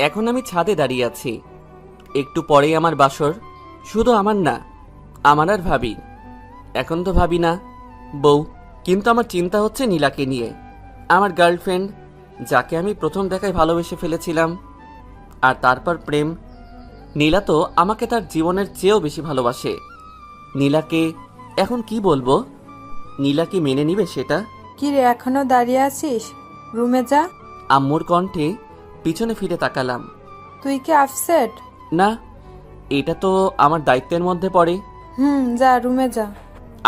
এখন আমি ছাদে দাঁড়িয়ে আছি। একটু পরেই আমার বাসর। শুধু আমার না, আমার আর ভাবি। এখন তো ভাবি না, বউ। কিন্তু আমার চিন্তা হচ্ছে নীলাকে নিয়ে। আমার গার্লফ্রেন্ড, যাকে আমি প্রথম দেখায় ভালোবেসে ফেলেছিলাম, আর তারপর প্রেম। নীলা তো আমাকে তার জীবনের চেয়েও বেশি ভালোবাসে। নীলাকে এখন কি বলবো? নীলা কি মেনে নিবে সেটা? কি রে, এখনো দাঁড়িয়ে আছিস? রুমে যা। আম্মুর কণ্ঠে পিছনে ফিরে তাকালাম। তুই কি আপসেট? না, এটা তো আমার দায়িত্বের মধ্যে পড়ে। যা রুমে যা।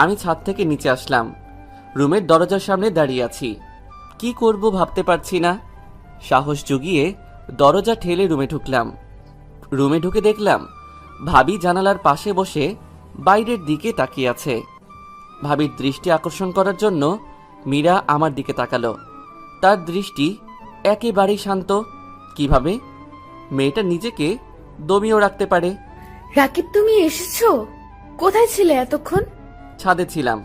আমি ছাদ থেকে নিচে আসলাম। রুমের দরজার সামনে দাঁড়িয়ে আছি। কি করব ভাবতে পারছি না। সাহস জুগিয়ে দরজা ঠেলে রুমে ঢুকলাম। রুমে ঢুকে দেখলাম ভাবি জানালার পাশে বসে বাইরের দিকে তাকিয়ে আছে। ভাবির দৃষ্টি আকর্ষণ করার জন্য মীরা আমার দিকে তাকালো। তার দৃষ্টি একেবারেই শান্ত। কিভাবে মেয়েটা নিজেকে দমিয়েও রাখতে পারে? রাকিব, তুমি এসেছো? কোথায় ছিলে এতক্ষণ? ছাদে ছিলাম।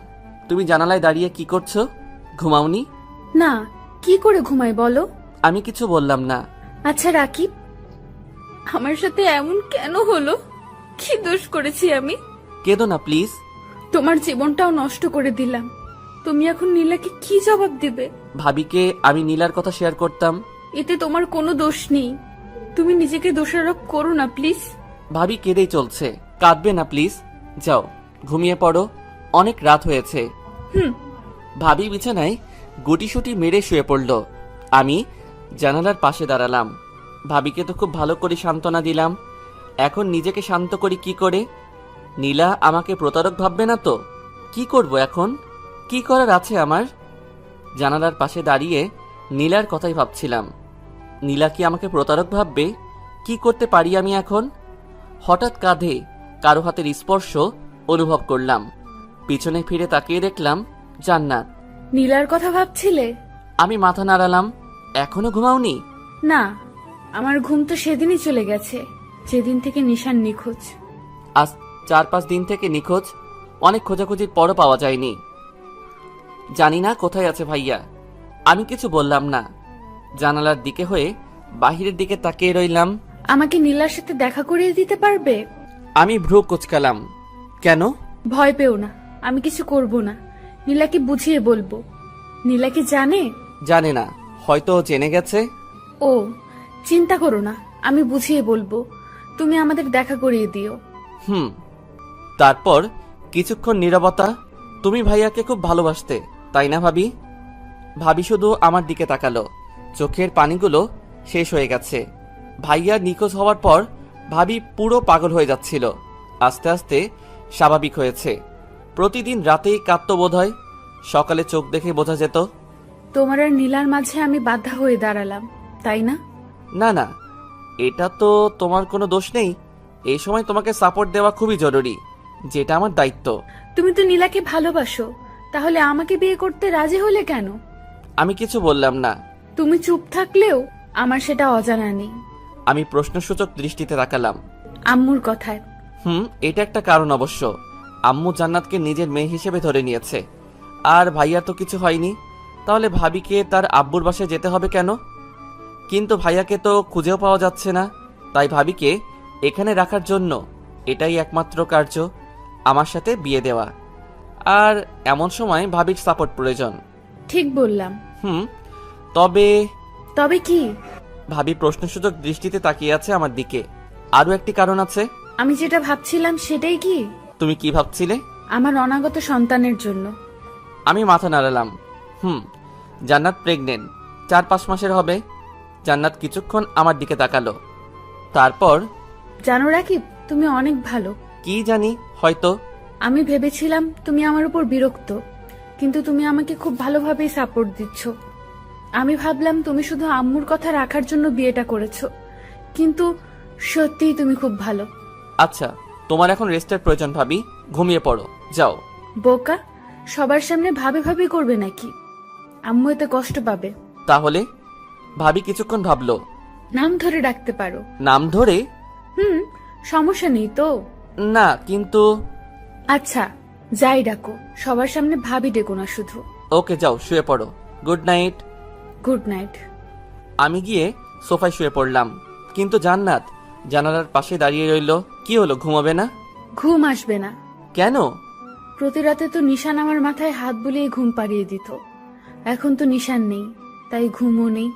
তুমি জানালায় দাঁড়িয়ে কি করছো? ঘুমাওনি? না, কি করে ঘুমাই বলো? আমি কিছু বললাম না। আচ্ছা রাকিব, আমার সাথে এমন কেন হলো? কি দোষ করেছি আমি? কেঁদো না প্লিজ। তোমার জীবনটাও নষ্ট করে দিলাম। তুমি এখন নীলাকে কি জবাব দিবে? ভাবিকে আমি নীলার কথা শেয়ার করতাম। এতে তোমার কোনো দোষ নেই। তুমি নিজেকে দোষারোপ করো না প্লিজ। ভাবি কেঁদেই চলছে। কাঁদবে না প্লিজ। যাও ঘুমিয়ে পড়ো, অনেক রাত হয়েছে। ভাবি বিছানায় গুটিসুটি মেরে শুয়ে পড়ল। আমি জানালার পাশে দাঁড়ালাম। ভাবিকে তো খুব ভালো করে সান্ত্বনা দিলাম। এখন নিজেকে শান্ত করি কি করে? নীলা আমাকে প্রতারক ভাববে না তো? কি করব এখন? কি করার আছে আমার? জানালার পাশে দাঁড়িয়ে নীলার কথাই ভাবছিলাম। নীলা কি আমাকে প্রতারক ভাববে? কি করতে পারি আমি এখন? হঠাৎ কাঁধে কারো হাতের স্পর্শ অনুভব করলাম। পিছনে ফিরে তাকিয়ে দেখলাম জান্নাত। নীলার কথা ভাবছিলে? আমি মাথা নাড়ালাম। এখনো ঘুমাওনি? না, আমার ঘুম তো সেদিনই চলে গেছে, যেদিন থেকে নিশান নিখোঁজ। আজ 4-5 দিন থেকে নিখোঁজ। অনেক খোঁজাখুঁজির পরও পাওয়া যায়নি। জানি না কোথায় আছে ভাইয়া। আমি কিছু বললাম না। জানালার দিকে হয়ে বাহিরের দিকে তাকিয়ে রইলাম। আমাকে নীলার সাথে দেখা করিয়ে দিতে পারবে? আমি ভ্রু কুঁচকালাম। কেন? ভয় পেও না, আমি কিছু করব না। নীলাকে বুঝিয়ে বলবো। নীলা কি জানে? জানে না, হয়তো ও জেনে গেছে। ও, চিন্তা করো না, আমি বুঝিয়ে বলবো। তুমি আমাদের দেখা করিয়ে দিও। তারপর কিছুক্ষণ নীরবতা। তুমি ভাইয়াকে খুব ভালোবাসতে, তাই না ভাবি? ভাবি শুধু আমার দিকে তাকালো। চোখের পানিগুলো শেষ হয়ে গেছে। ভাইয়া নিখোঁজ হওয়ার পর ভাবি পুরো পাগল হয়ে যাচ্ছিল। আস্তে আস্তে স্বাভাবিক হয়েছে। প্রতিদিন রাতেই কাঁদতো বোধহয়। সকালে চোখ দেখে বোঝা যেত। তোমার আর নীলার মাঝে আমি বাধা হয়ে দাঁড়ালাম, তাই না? না না, এটা তো তোমার কোনো দোষ নেই। এই সময় তোমাকে সাপোর্ট দেওয়া খুবই জরুরি, যেটা আমার দায়িত্ব। তুমি তো নীলাকে ভালোবাসো, তাহলে আমাকে বিয়ে করতে রাজি হলে কেন? আমি কিছু বললাম না। তুমি চুপ থাকলেও আমার সেটা অজানা নেই। আমি প্রশ্নসূচক দৃষ্টিতে তাকালাম। আম্মুর কথায়। এটা একটা কারণ অবশ্য। আম্মু জান্নাতকে নিজের মেয়ে হিসেবে ধরে নিয়েছে। আর ভাইয়ার তো কিছু হয়নি, তাহলে ভাবিকে তার আব্বুর বাসায় যেতে হবে কেন? কিন্তু ভাইয়াকে তো খুঁজেও পাওয়া যাচ্ছে না। তাই ভাবিকে এখানে রাখার জন্য এটাই একমাত্র কার্য, আমার সাথে বিয়ে দেওয়া। আর এমন সময় ভাবির সাপোর্ট প্রয়োজন। ঠিক বললাম। তবে তবে কি? ভাবি প্রশ্নসূচক দৃষ্টিতে তাকিয়ে আছে আমার দিকে। আরো একটি কারণ আছে। আমি যেটা ভাবছিলাম সেটাই কি? তুমি কি ভাবছিলে? আমার অনাগত সন্তানের জন্য। আমি মাথা নাড়ালাম। জান্নাত প্রেগনেন্ট, 4-5 মাসের হবে। জান্নাত কিছুক্ষণ আমার দিকে তাকালো। তারপর, জানো রাকিব, তুমি অনেক ভালো। কি জানি, হয়তো। আমি ভেবেছিলাম তুমি আমার উপর বিরক্ত, কিন্তু তুমি আমাকে খুব ভালোভাবেই সাপোর্ট দিচ্ছ। আমি ভাবলাম তুমি শুধু আম্মুর কথা রাখার জন্য বিয়েটা করেছো, কিন্তু সত্যিই তুমি খুব ভালো। আচ্ছা, তোমার এখন রেস্টের প্রয়োজন ভাবি। ঘুমিয়ে পড়ো, যাও। বোকা, সবার সামনে ভাবি ভাবি করবে নাকি? আম্মু এতে কষ্ট পাবে। তাহলে? ভাবি কিছুক্ষণ ভাবলো। নাম ধরে ডাকতে পারো। নাম ধরে? সমস্যা নেই তো? না, কিন্তু। আচ্ছা, যাই ডাকো, সবার সামনে ভাবি ডেকো না শুধু। ওকে, যাও শুয়ে পড়ো। Good night. Good night. আমি গিয়ে সোফায় শুয়ে পড়লাম। কিন্তু জান্নাত জানালার পাশে দাঁড়িয়ে রইল। কি হলো, ঘুমাবে না? ঘুম আসবে না। কেন? প্রতি রাতে তো নিশান আমার মাথায় হাত বুলিয়ে ঘুম পাড়িয়ে দিত। এখন তো নিশান নেই, তাই ঘুমও নেই।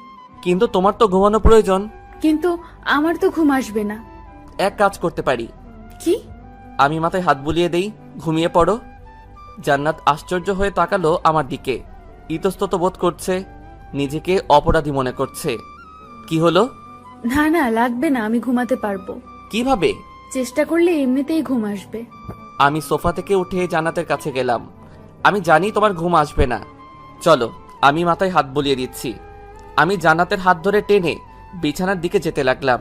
কিন্তু তোমার তো ঘুমানো প্রয়োজন। কিন্তু আমার তো ঘুম আসবে না। এক কাজ করতে পারি। কি? আমি মাথায় হাত বুলিয়ে দেই, ঘুমিয়ে পড়ো। জান্নাত আশ্চর্য হয়ে তাকালো আমার দিকে। ইতস্তত বোধ করছে, নিজেকে অপরাধী মনে করছে। কি হলো? না না, লাগবে না, আমি ঘুমাতে পারবো। কিভাবে? চেষ্টা করলে এমনিতেই ঘুম আসবে। আমি সোফা থেকে উঠে জান্নাতের কাছে গেলাম। আমি জানি তোমার ঘুম আসবে না, চলো আমি মাথায় হাত বুলিয়ে দিচ্ছি। আমি জান্নাতের হাত ধরে টেনে বিছানার দিকে যেতে লাগলাম।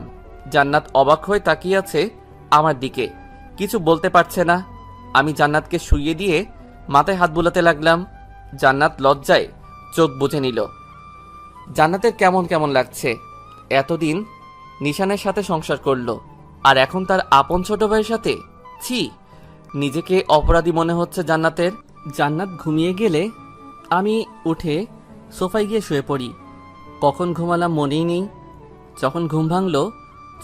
জান্নাত অবাক হয়ে তাকিয়ে আছে আমার দিকে, কিছু বলতে পারছে না। আমি জান্নাতকে শুইয়ে দিয়ে মাথায় হাত বুলাতে লাগলাম। জান্নাত লজ্জায় চোখ বুজে নিল। জান্নাতের কেমন কেমন লাগছে। এতদিন নিশানের সাথে সংসার করলো, আর এখন তার আপন ছোট ভাইয়ের সাথে। ছি, নিজেকে অপরাধী মনে হচ্ছে জান্নাতের। জান্নাত ঘুমিয়ে গেলে আমি উঠে সোফায় গিয়ে শুয়ে পড়ি। কখন ঘুমালাম মনেই নেই। যখন ঘুম ভাঙল,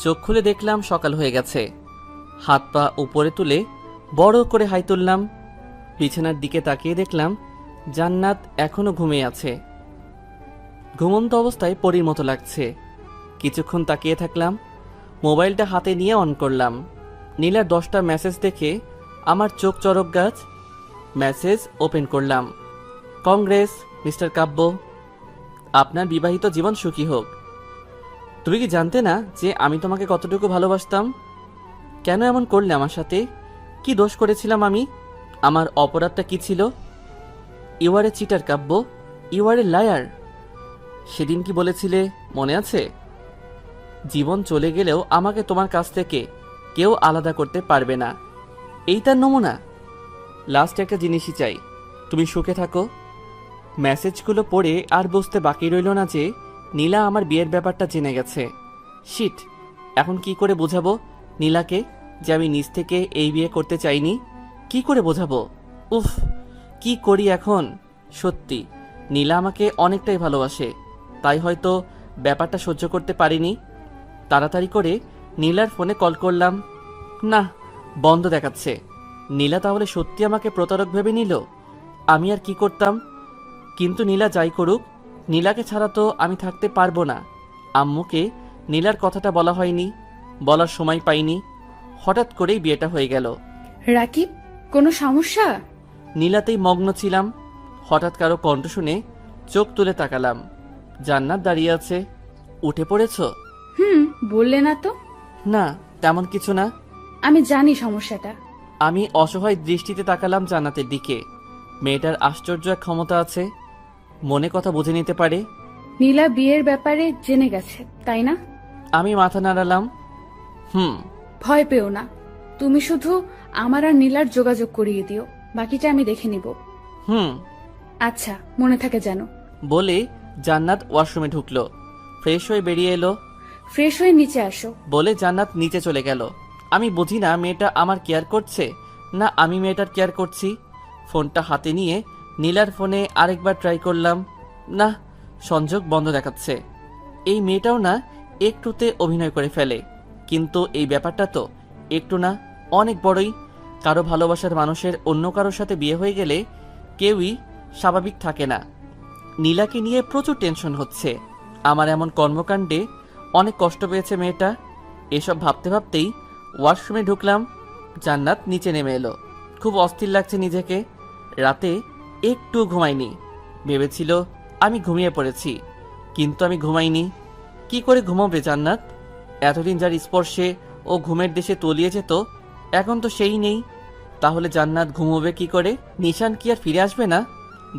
চোখ খুলে দেখলাম সকাল হয়ে গেছে। হাত পা উপরে তুলে বড় করে হাই তুললাম। বিছানার দিকে তাকিয়ে দেখলাম জান্নাত এখনো ঘুমিয়ে আছে। ঘুমন্ত অবস্থায় পরীর মতো লাগছে। কিছুক্ষণ তাকিয়ে থাকলাম, মোবাইলটা হাতে নিয়ে অন করলাম। নীলার 10টা মেসেজ দেখে আমার চোখ চরক গাছ। মেসেজ ওপেন করলাম। কংগ্রেস মিস্টার কাব্য, আপনার বিবাহিত জীবন সুখী হোক। তুমি কি জানতে না যে আমি তোমাকে কতটুকু ভালোবাসতাম? কেন এমন করলে আমার সাথে? কি দোষ করেছিলাম আমি? আমার অপরাধটা কি ছিল? You are a cheater Kabya, you are a liar. সেদিন কি বলেছিলে মনে আছে? জীবন চলে গেলেও আমাকে তোমার কাছ থেকে কেউ আলাদা করতে পারবে না। এই তার নমুনা। লাস্ট একটা জিনিসই চাই, তুমি সুখে থাকো। মেসেজগুলো পড়ে আর বুঝতে বাকি রইল না যে নীলা আমার বিয়ের ব্যাপারটা জেনে গেছে। শিট, এখন কি করে বোঝাবো নীলাকে যে আমি নিজ থেকে এই বিয়ে করতে চাইনি? কি করে বোঝাবো? উফ, কি করি এখন? সত্যি নীলা আমাকে অনেকটাই ভালোবাসে, তাই হয়তো ব্যাপারটা সহ্য করতে পারিনি। তাড়াতাড়ি করে নীলার ফোনে কল করলাম। না, বন্ধ দেখাচ্ছে। নীলা তাহলে সত্যি আমাকে প্রতারক ভেবে নিল। আমি আর কি করতাম? কিন্তু নীলা যাই করুক, নীলাকে ছাড়া তো আমি থাকতে পারবো না। আম্মুকে নীলার কথাটা বলা হয়নি, বলার সময় পাইনি। হঠাৎ করেই বিয়েটা হয়ে গেল। রাকিব, কোনো সমস্যা? নীলাতেই মগ্ন ছিলাম। হঠাৎ কারো কণ্ঠ শুনে চোখ তুলে তাকালাম। জান্নাত দাঁড়িয়ে আছে। উঠে পড়েছ? বললে না তো। না, তেমন কিছু না। আমি জানি সমস্যাটা। আমি অসহায় দৃষ্টিতে তাকালাম জান্নাতের দিকে। মেয়েটার আশ্চর্য এক ক্ষমতা আছে, মনে কথা বুঝে নিতে পারে। নীলা বিয়ের ব্যাপারে জেনে গেছে, তাই না? আমি মাথা নাড়ালাম। ভয় পেও না, তুমি শুধু আমার আর নীলার যোগাযোগ করিয়ে দিও, বাকিটা আমি দেখে নিব। আচ্ছা, মনে থাকে যেন। বলে জান্নাত ওয়াশরুমে ঢুকলো। ফ্রেশ হয়ে বেরিয়ে এলো। ফ্রেশ হয়ে নিচে আসো বলে জান্নাত নিচে চলে গেল। আমি বুঝি না মেয়েটা আমার কেয়ার করছে না আমি মেয়েটার কেয়ার করছি। ফোনটা হাতে নিয়ে নীলার ফোনে আরেকবার ট্রাই করলাম। না, সংযোগ বন্ধ দেখাচ্ছে। এই মেয়েটাও না একটুতে অভিনয় করে ফেলে, কিন্তু এই ব্যাপারটা তো একটু না, অনেক বড়ই। কারো ভালোবাসার মানুষের অন্য কারোর সাথে বিয়ে হয়ে গেলে কেউই স্বাভাবিক থাকে না। নীলাকে নিয়ে প্রচুর টেনশন হচ্ছে। আমার এমন কর্মকাণ্ডে অনেক কষ্ট পেয়েছে মেয়েটা। এসব ভাবতে ভাবতেই ওয়াশরুমে ঢুকলাম। জান্নাত নিচে নেমে এলো। খুব অস্থির লাগছে নিজেকে। রাতে একটু ঘুমাইনি। ভেবেছিল আমি ঘুমিয়ে পড়েছি, কিন্তু আমি ঘুমাইনি। কি করে ঘুমাবে জান্নাত? এতদিন যার স্পর্শে ও ঘুমের দেশে তলিয়ে যেত, এখন তো সেই নেই। তাহলে জান্নাত ঘুমোবে কি করে? নিশান কি আর ফিরে আসবে না?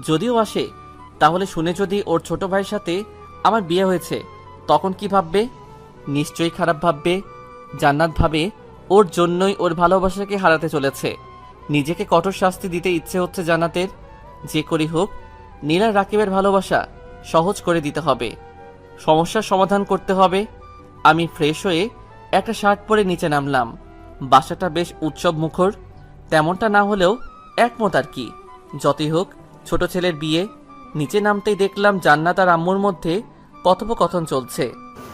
যদিও আসে, তাহলে শুনে যদি ওর ছোট ভাইয়ের সাথে আমার বিয়ে হয়েছে, তখন কি ভাববে? নিশ্চয়ই খারাপ ভাববে। জান্নাত ভাবে ওর জন্যই ওর ভালোবাসাকে হারাতে চলেছে। নিজেকে কঠোর শাস্তি দিতে ইচ্ছে হচ্ছে জান্নাতের। যে করি হোক, নীলা রাকিবের ভালোবাসা সহজ করে দিতে হবে, সমস্যার সমাধান করতে হবে। আমি ফ্রেশ হয়ে একটা শার্ট পরে নিচে নামলাম। বাসাটা বেশ উৎসব মুখর, তেমনটা না হলেও একমত আর কি। যতই হোক ছোট ছেলের বিয়ে। নিচে নামতেই দেখলাম জান্নাত আর আম্মুর মধ্যে কথোপকথন চলছে।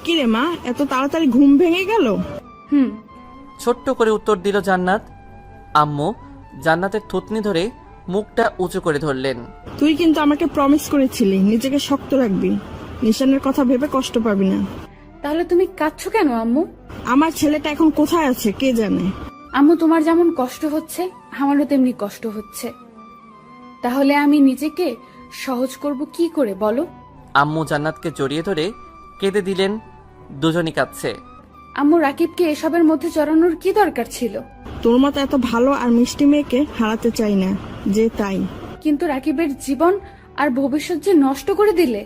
কিরে মা, এত তাড়াতাড়ি ঘুম ভেঙে গেল? হুম। ছোট্ট করে উত্তর দিল জান্নাত। আম্মু জান্নাতের থুতনি ধরে মুখটা উঁচু করে ধরলেন। তুই কিন্তু আমাকে প্রমিস করেছিলি নিজেকে শক্ত রাখবি, নিশানের কথা ভেবে কষ্ট পাবি না। তাহলে তুমি কাঁদছো কেন আম্মু? আমার ছেলেটা এখন কোথায় আছে কে জানে। আম্মু, তোমার যেমন কষ্ট হচ্ছে আমারও তেমনি কষ্ট হচ্ছে। তাহলে আমি নিজেকে সহজ করব কি করে বলো? আম্মু জান্নাতকে জড়িয়ে ধরে কেঁদে দিলেন। দুজনই কাঁদছে। আম্মু, রাকিবকে এসবের মধ্যে জড়ানোর কি দরকার ছিল? তোর মতো এত ভালো আর মিষ্টি মেয়েকে হারাতে চাই না, যে তাই। কিন্তু রাকিবের জীবন আর ভবিষ্যৎ যে নষ্ট করে দিলে।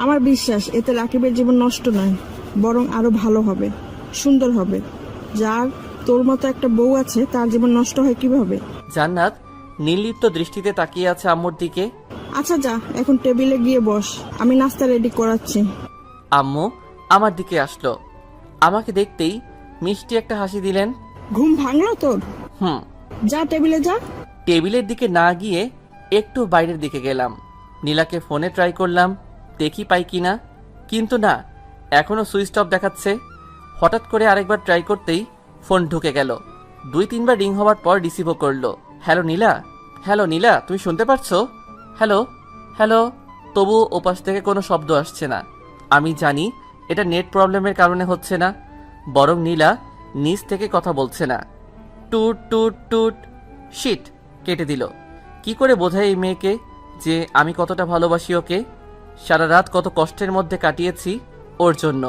আমার বিশ্বাস এতে রাকিবের জীবন নষ্ট নয়, বরং আরো ভালো হবে, সুন্দর হবে। যার তোর মতো একটা বউ আছে তার জীবন নষ্ট হয় কিভাবে? জান্নাত নির্লিপ্ত দৃষ্টিতে তাকিয়ে আছে আম্মুর দিকে। আচ্ছা যা, এখন টেবিলে গিয়ে বস, আমি নাস্তা রেডি করাচ্ছি। আম্মু আমার দিকে আসলো। আমাকে দেখতেই মিষ্টি একটা হাসি দিলেন। ঘুম ভাঙলো তোর? হুম। যা টেবিলে যা। টেবিলের দিকে না গিয়ে একটু বাইরের দিকে গেলাম। নীলাকে ফোনে ট্রাই করলাম, দেখি পাই কিনা, কিন্তু না, এখনো সুইচ অফ দেখাচ্ছে। হঠাৎ করে আরেকবার ট্রাই করতেই ফোন ঢুকে গেল। 2-3বার রিং হওয়ার পর রিসিভও করলো। হ্যালো নীলা, হ্যালো নীলা, তুমি শুনতে পারছো? Hello hello. তবু ওপাশ থেকে কোনো শব্দ আসছে না। আমি জানি এটা নেট প্রবলেমের কারণে হচ্ছে না, বরং নীলা নিজ থেকে কথা বলছে না। টুট টুট টুট। শিট, কেটে দিল। কি করে বোঝাই এই মেয়েকে যে আমি কতটা ভালোবাসি ওকে? সারা রাত কত কষ্টের মধ্যে কাটিয়েছি ওর জন্য।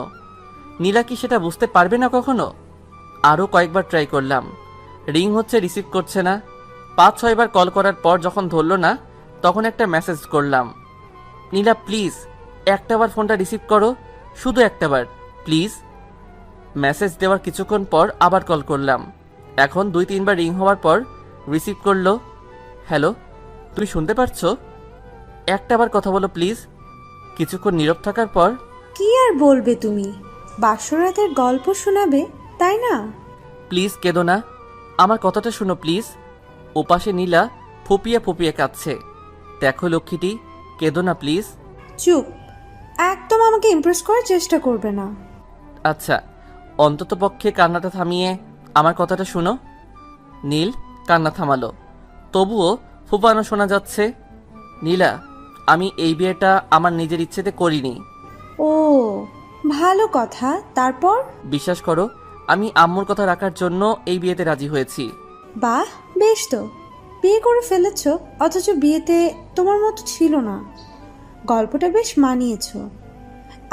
নীলা কি সেটা বুঝতে পারবে না কখনো? আরও কয়েকবার ট্রাই করলাম, রিং হচ্ছে, রিসিভ করছে না। 5-6 বার কল করার পর যখন ধরলো না, তখন একটা মেসেজ করলাম, নীলা প্লিজ একটাবার ফোনটা রিসিভ করো, শুধু একটাবার প্লিজ। মেসেজ দেওয়ার কিছুক্ষণ পর আবার কল করলাম। এখন 2-3বার রিং হওয়ার পর রিসিভ করলো। হ্যালো, তুমি শুনতে পারছো? একটাবার কথা বলো প্লিজ। কিছুক্ষণ নীরব থাকার পর, কি আর বলবে তুমি? বাসরাতের গল্প শোনাবে তাই না? প্লিজ কেঁদো না, আমার কথাটা শুনো প্লিজ। ওপাশে নীলা ফুপিয়ে ফুপিয়ে কাঁদছে। দেখো লক্ষ্মীটি, কেঁদো না প্লিজ। চুপ, একদম আমাকে ইমপ্রেস করার চেষ্টা করবে না। আচ্ছা, অন্তত পক্ষে কান্নাটা থামিয়ে আমার কথাটা শুনো। নীল কান্না থামালো, তবুও ফুপানো শোনা যাচ্ছে। নীলা, আমি এই বিয়েটা আমার নিজের ইচ্ছেতে করিনি। ও, ভালো কথা। তারপর? বিশ্বাস করো, আমি আম্মুর কথা রাখার জন্য এই বিয়েতে রাজি হয়েছি। বাহ, বেশ তো। বিয়ে করে ফেলেছ, অথচ বিয়েতে তোমার মতো ছিল না। গল্পটা বেশ মানিয়েছ।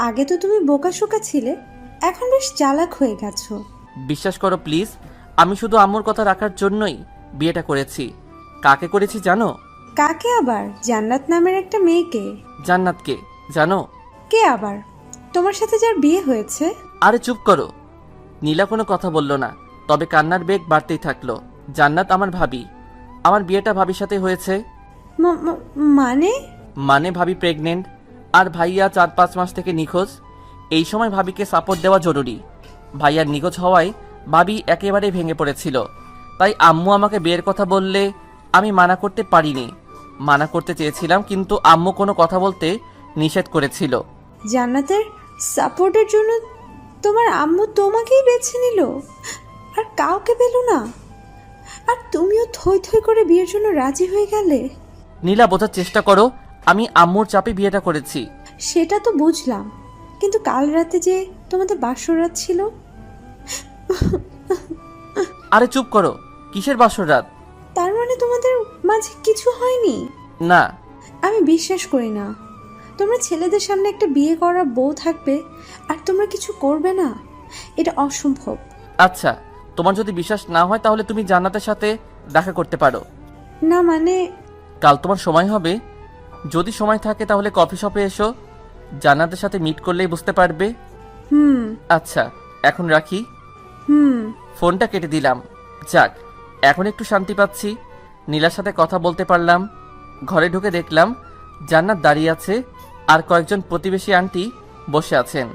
আগে তো তুমি বোকাশোকা ছিলে, এখন বেশ চালাক হয়ে গেছো। বিশ্বাস করো প্লিজ, আমি শুধু আম্মুর কথা রাখার জন্যই বিয়েটা করেছি। কাকে করেছি জানো? কাকে আবার? জান্নাত নামের একটা মেয়েকে। জান্নাতকে জানো? কে আবার? তোমার সাথে যার বিয়ে হয়েছে? আরে চুপ করো। নীলা কোনো কথা বলল না, তবে কান্নার বেগ বাড়তেই থাকলো। জান্নাত আমার ভাবি, আমার বিয়েটা ভাবির সাথে হয়েছে। মানে? মানে ভাবি প্রেগনেন্ট, আর ভাইয়া 4-5 মাস থেকে নিখোঁজ। এই সময় ভাবিকে সাপোর্ট দেওয়া জরুরি। ভাইয়ার নিখোঁজ হওয়ায় ভাবি একেবারে ভেঙে পড়েছিল। তাই আম্মু আমাকে বিয়ের কথা বললে আমি মানা করতে পারিনি। মানা করতে চেয়েছিলাম, কিন্তু আম্মু কোনো কথা বলতে নিষেধ করেছিল। জান্নাতের সাপোর্টের জন্য তোমার আম্মু তোমাকেই বেছে নিল, আর কাউকে পেল না? আর তুমিও থই থই করে বিয়ের জন্য রাজি হয়ে গেলে? নীলা, বোঝার চেষ্টা করো, আমি আম্মুর চাপে বিয়েটা করেছি। সেটা তো বুঝলাম, কিন্তু কাল রাতে যে তোমাদের বাসরাত ছিল। আরে চুপ করো, কিসের বাসর রাত? তার মানে তোমাদের মাঝে কিছু হয়নি? না। আমি বিশ্বাস করি না। তোমরা ছেলেদের সামনে একটা বিয়ে করা বউ থাকবে আর তোমরা কিছু করবে না, এটা অসম্ভব। আচ্ছা, তোমার যদি বিশ্বাস না হয় তাহলে তুমি জান্নাতের সাথে দেখা করতে পারো। না মানে? কাল তোমার সময় হবে? যদি সময় থাকে তাহলে কফি শপে এসো, জান্নাতের সাথে মিট করলেই বুঝতে পারবে। হুম আচ্ছা, এখন রাখি। হুম ফোনটা কেটে দিলাম। যাক, এখন একটু শান্তি পাচ্ছি। নীলার সাথে কথা বলতে পারলাম। ঘরে ঢুকে দেখলাম জান্নাত দাঁড়িয়ে আছে, আর কয়েকজন প্রতিবেশী আন্টি বসে আছেন।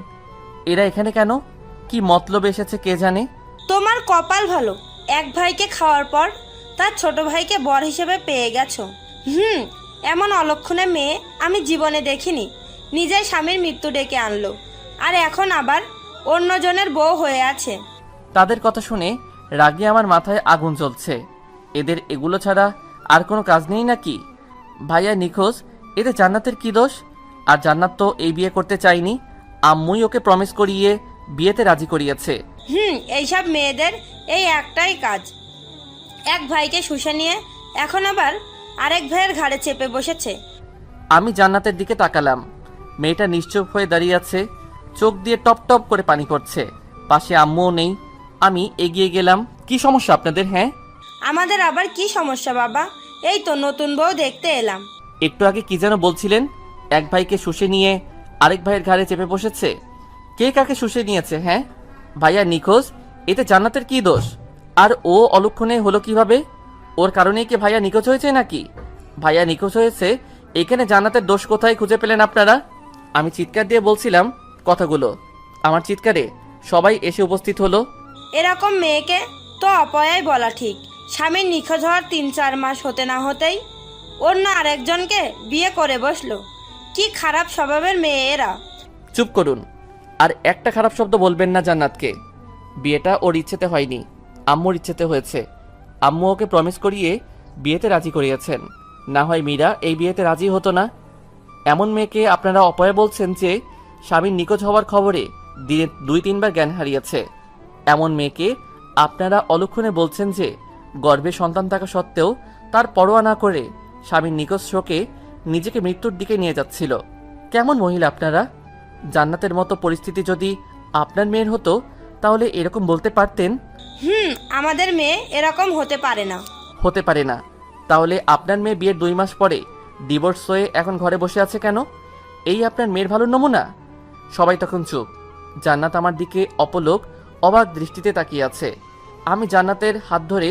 এরা এখানে কেন? কি মতলবে এসেছে কে জানে। তোমার কপাল ভালো, এক ভাইকে খাওয়ার পর তার ছোট ভাইকে বর হিসেবে পেয়ে গেছো। এমন অলক্ষণে মেয়ে আমি জীবনে দেখিনি। নিজের স্বামীর মৃত্যু ডেকে আনলো, আর এখন আবার অন্যজনের বউ হয়ে আছে। তাদের কথা শুনে রাগে আমার মাথায় আগুন জ্বলছে। এদের এগুলো ছাড়া আর কোনো কাজ নেই নাকি? ভাইয়া নিখোঁজ, এতে জান্নাতের কি দোষ? আর জান্নাত তো এই বিয়ে করতে চায়নি, আম্মুই ওকে প্রমিস করিয়ে বিয়েতে রাজি করিয়েছে। এইসব মেয়েদের এই একটাই কাজ, এক ভাইকে শুষে নিয়ে এখন আবার আরেক ভাইয়ের ঘাড়ে চেপে বসেছে। আমি জান্নাতের দিকে তাকালাম। মেয়েটা নিশ্চুপ হয়ে দাঁড়িয়ে আছে, চোখ দিয়ে টপ টপ করে পানি পড়ছে। পাশে আম্মুও নেই। আমি এগিয়ে গেলাম। কি সমস্যা আপনাদের? হ্যাঁ, আমাদের আবার কি সমস্যা বাবা? এই তো নতুন বউ দেখতে এলাম। একটু আগে কি যেন বলছিলেন? এক ভাইকে শুষে নিয়ে আরেক ভাইয়ের ঘাড়ে চেপে বসেছে। কে কাকে শুষে নিয়েছে? হ্যাঁ, ভাইয়া নিখোঁজ, এতে জান্নাতের কি দোষ? আর ও অলক্ষণে হলো কিভাবে? ওর কারণেই কি ভাইয়া নিখোঁজ হয়েছে নাকি? ভাইয়া নিখোঁজ হয়েছে, এখানে জান্নাতের দোষ কোথায় খুঁজে পেলেন আপনারা? আমি চিৎকার দিয়ে বলছিলাম কথাগুলো। আমার চিৎকারে সবাই এসে উপস্থিত হলো। এরকম মেয়েকে তো অপয়াই বলা ঠিক। স্বামীর নিখোঁজ হওয়ার 3-4 মাস হতে না হতেই অন্য আরেকজনকে বিয়ে করে বসলো। কি খারাপ স্বভাবের মেয়ে এরা। চুপ করুন, আর একটা খারাপ শব্দ বলবেন না জান্নাতকে। বিয়েটা ওর ইচ্ছেতে হয়নি, আম্মুর ইচ্ছেতে হয়েছে। আম্মু ওকে প্রমিস করিয়ে বিয়েতে রাজি করিয়েছেন। না হয় মীরা এই বিয়েতে রাজি হতো না। এমন মেয়েকে আপনারা অপয়া বলছেন যে স্বামীর নিখোঁজ হওয়ার খবরে দিনে 2-3 বার জ্ঞান হারিয়েছে। এমন মেয়েকে আপনারা অলক্ষণে বলছেন যে গর্ভে সন্তান থাকা সত্ত্বেও তার পরোয়া না করে স্বামীর নিখোঁজ শোকে নিজেকে মৃত্যুর দিকে নিয়ে যাচ্ছিল। কেমন মহিলা আপনারা? জান্নাতের মতো পরিস্থিতি যদি আপনার মেয়ের হতো তাহলে এরকম বলতে পারতেন? আমাদের মেয়ে এরকম হতে পারে না। হতে পারে না? তাহলে আপনার মেয়ে বিয়ের 2 মাস পরে ডিভোর্স হয়ে এখন ঘরে বসে আছে কেন? এই আপনার মেয়ের ভালো নমুনা? সবাই তখন চুপ। জান্নাত আমার দিকে অপলোক অবাক দৃষ্টিতে তাকিয়ে আছে। আমি জান্নাতের হাত ধরে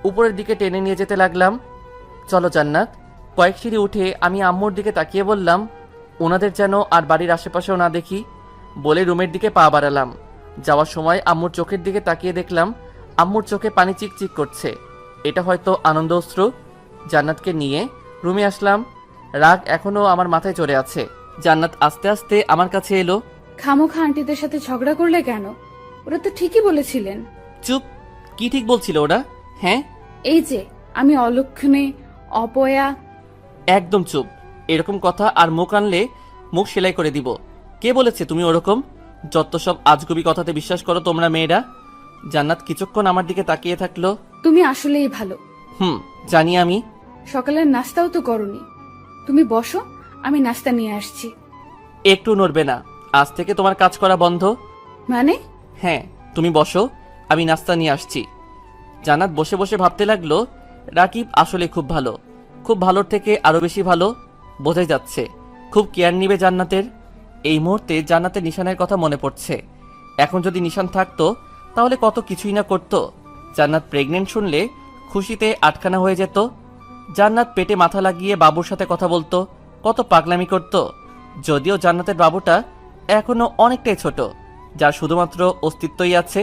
উপরের দিকে টেনে নিয়ে যেতে লাগলাম। চলো জান্নাত। কয়েক সিঁড়ি উঠে আমি আম্মুর দিকে তাকিয়ে বললাম, ওনাদের যেন আর বাড়ির আশেপাশেও না দেখি। বলে রুমের দিকে পা বাড়ালাম। যাওয়ার সময় আম্মুর চোখের দিকে তাকিয়ে দেখলাম আম্মুর চোখে পানি চিকচিক করছে। এটা হয়তো আনন্দ অশ্রু। জান্নাতকে নিয়ে রুমে আসলাম। রাগ এখনো আমার মাথায় চড়ে আছে। জান্নাত আস্তে আস্তে আমার কাছে এলো। খামোখা আন্টিদের সাথে ঝগড়া করলে কেন? ওরা তো ঠিকই বলেছিলেন। চুপ। কি ঠিক বলছিল ওরা? হ্যাঁ, এই যে আমি অলক্ষণে অপয়া। একদম চুপ। এরকম কথা আর মুখ আনলে মুখ সেলাই করে দিব। কে বলেছে তুমি ওরকম? যত সব আজগুবি কথাতে বিশ্বাস করো তোমরা মেয়েরা। জান্নাত কিছুক্ষণ আমার দিকে তাকিয়ে থাকলো। তুমি আসলেই ভালো। জানি আমি। সকালের নাস্তাও তো করনি। তুমি বসো, আমি নাস্তা নিয়ে আসছি। একটু নড়বে না। আজ থেকে তোমার কাজ করা বন্ধ। মানে? হ্যাঁ, তুমি বসো, আমি নাস্তা নিয়ে আসছি। জান্নাত বসে বসে ভাবতে লাগলো, রাকিব আসলে খুব ভালো। খুব ভালোর থেকে আরো বেশি ভালো। বোঝাই যাচ্ছে খুব কেয়ার নিবে জান্নাতের। এই মুহূর্তে জান্নাতের নিশানের কথা মনে পড়ছে। এখন যদি নিশান থাকতো তাহলে কত কিছুই না করতো। জান্নাত প্রেগনেন্ট শুনলে খুশিতে আটখানা হয়ে যেত। জান্নাত পেটে মাথা লাগিয়ে বাবুর সাথে কথা বলতো, কত পাগলামি করত। যদিও জান্নাতের বাবুটা এখনো অনেকটাই ছোট, যার শুধুমাত্র অস্তিত্বই আছে।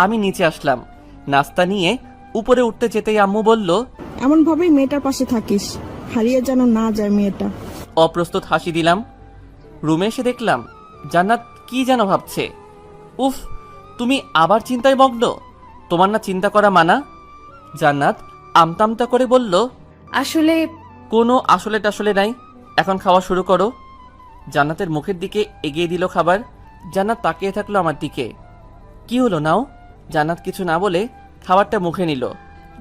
আমি নিচে আসলাম। নাস্তা নিয়ে উপরে উঠতে যেতেই আম্মু বলল, এমন ভাবেই মেয়েটার পাশে থাকিস, হারিয়ে যেন না যায় মেয়েটা। অপ্রস্তুত হাসি দিলাম। রুমে এসে দেখলাম জান্নাত কি যেন ভাবছে। উফ, তুমি আবার চিন্তায় মগ্ন? তোমার না চিন্তা করা মানা? জান্নাত আমতামতা করে বলল, আসলে কোনো আসলে টাসলে নাই, এখন খাওয়া শুরু করো। জান্নাতের মুখের দিকে এগিয়ে দিল খাবার। জান্নাত তাকিয়ে থাকলো আমার দিকে। কি হলো নাও? জান্নাত কিছু না বলে খাবারটা মুখে নিল।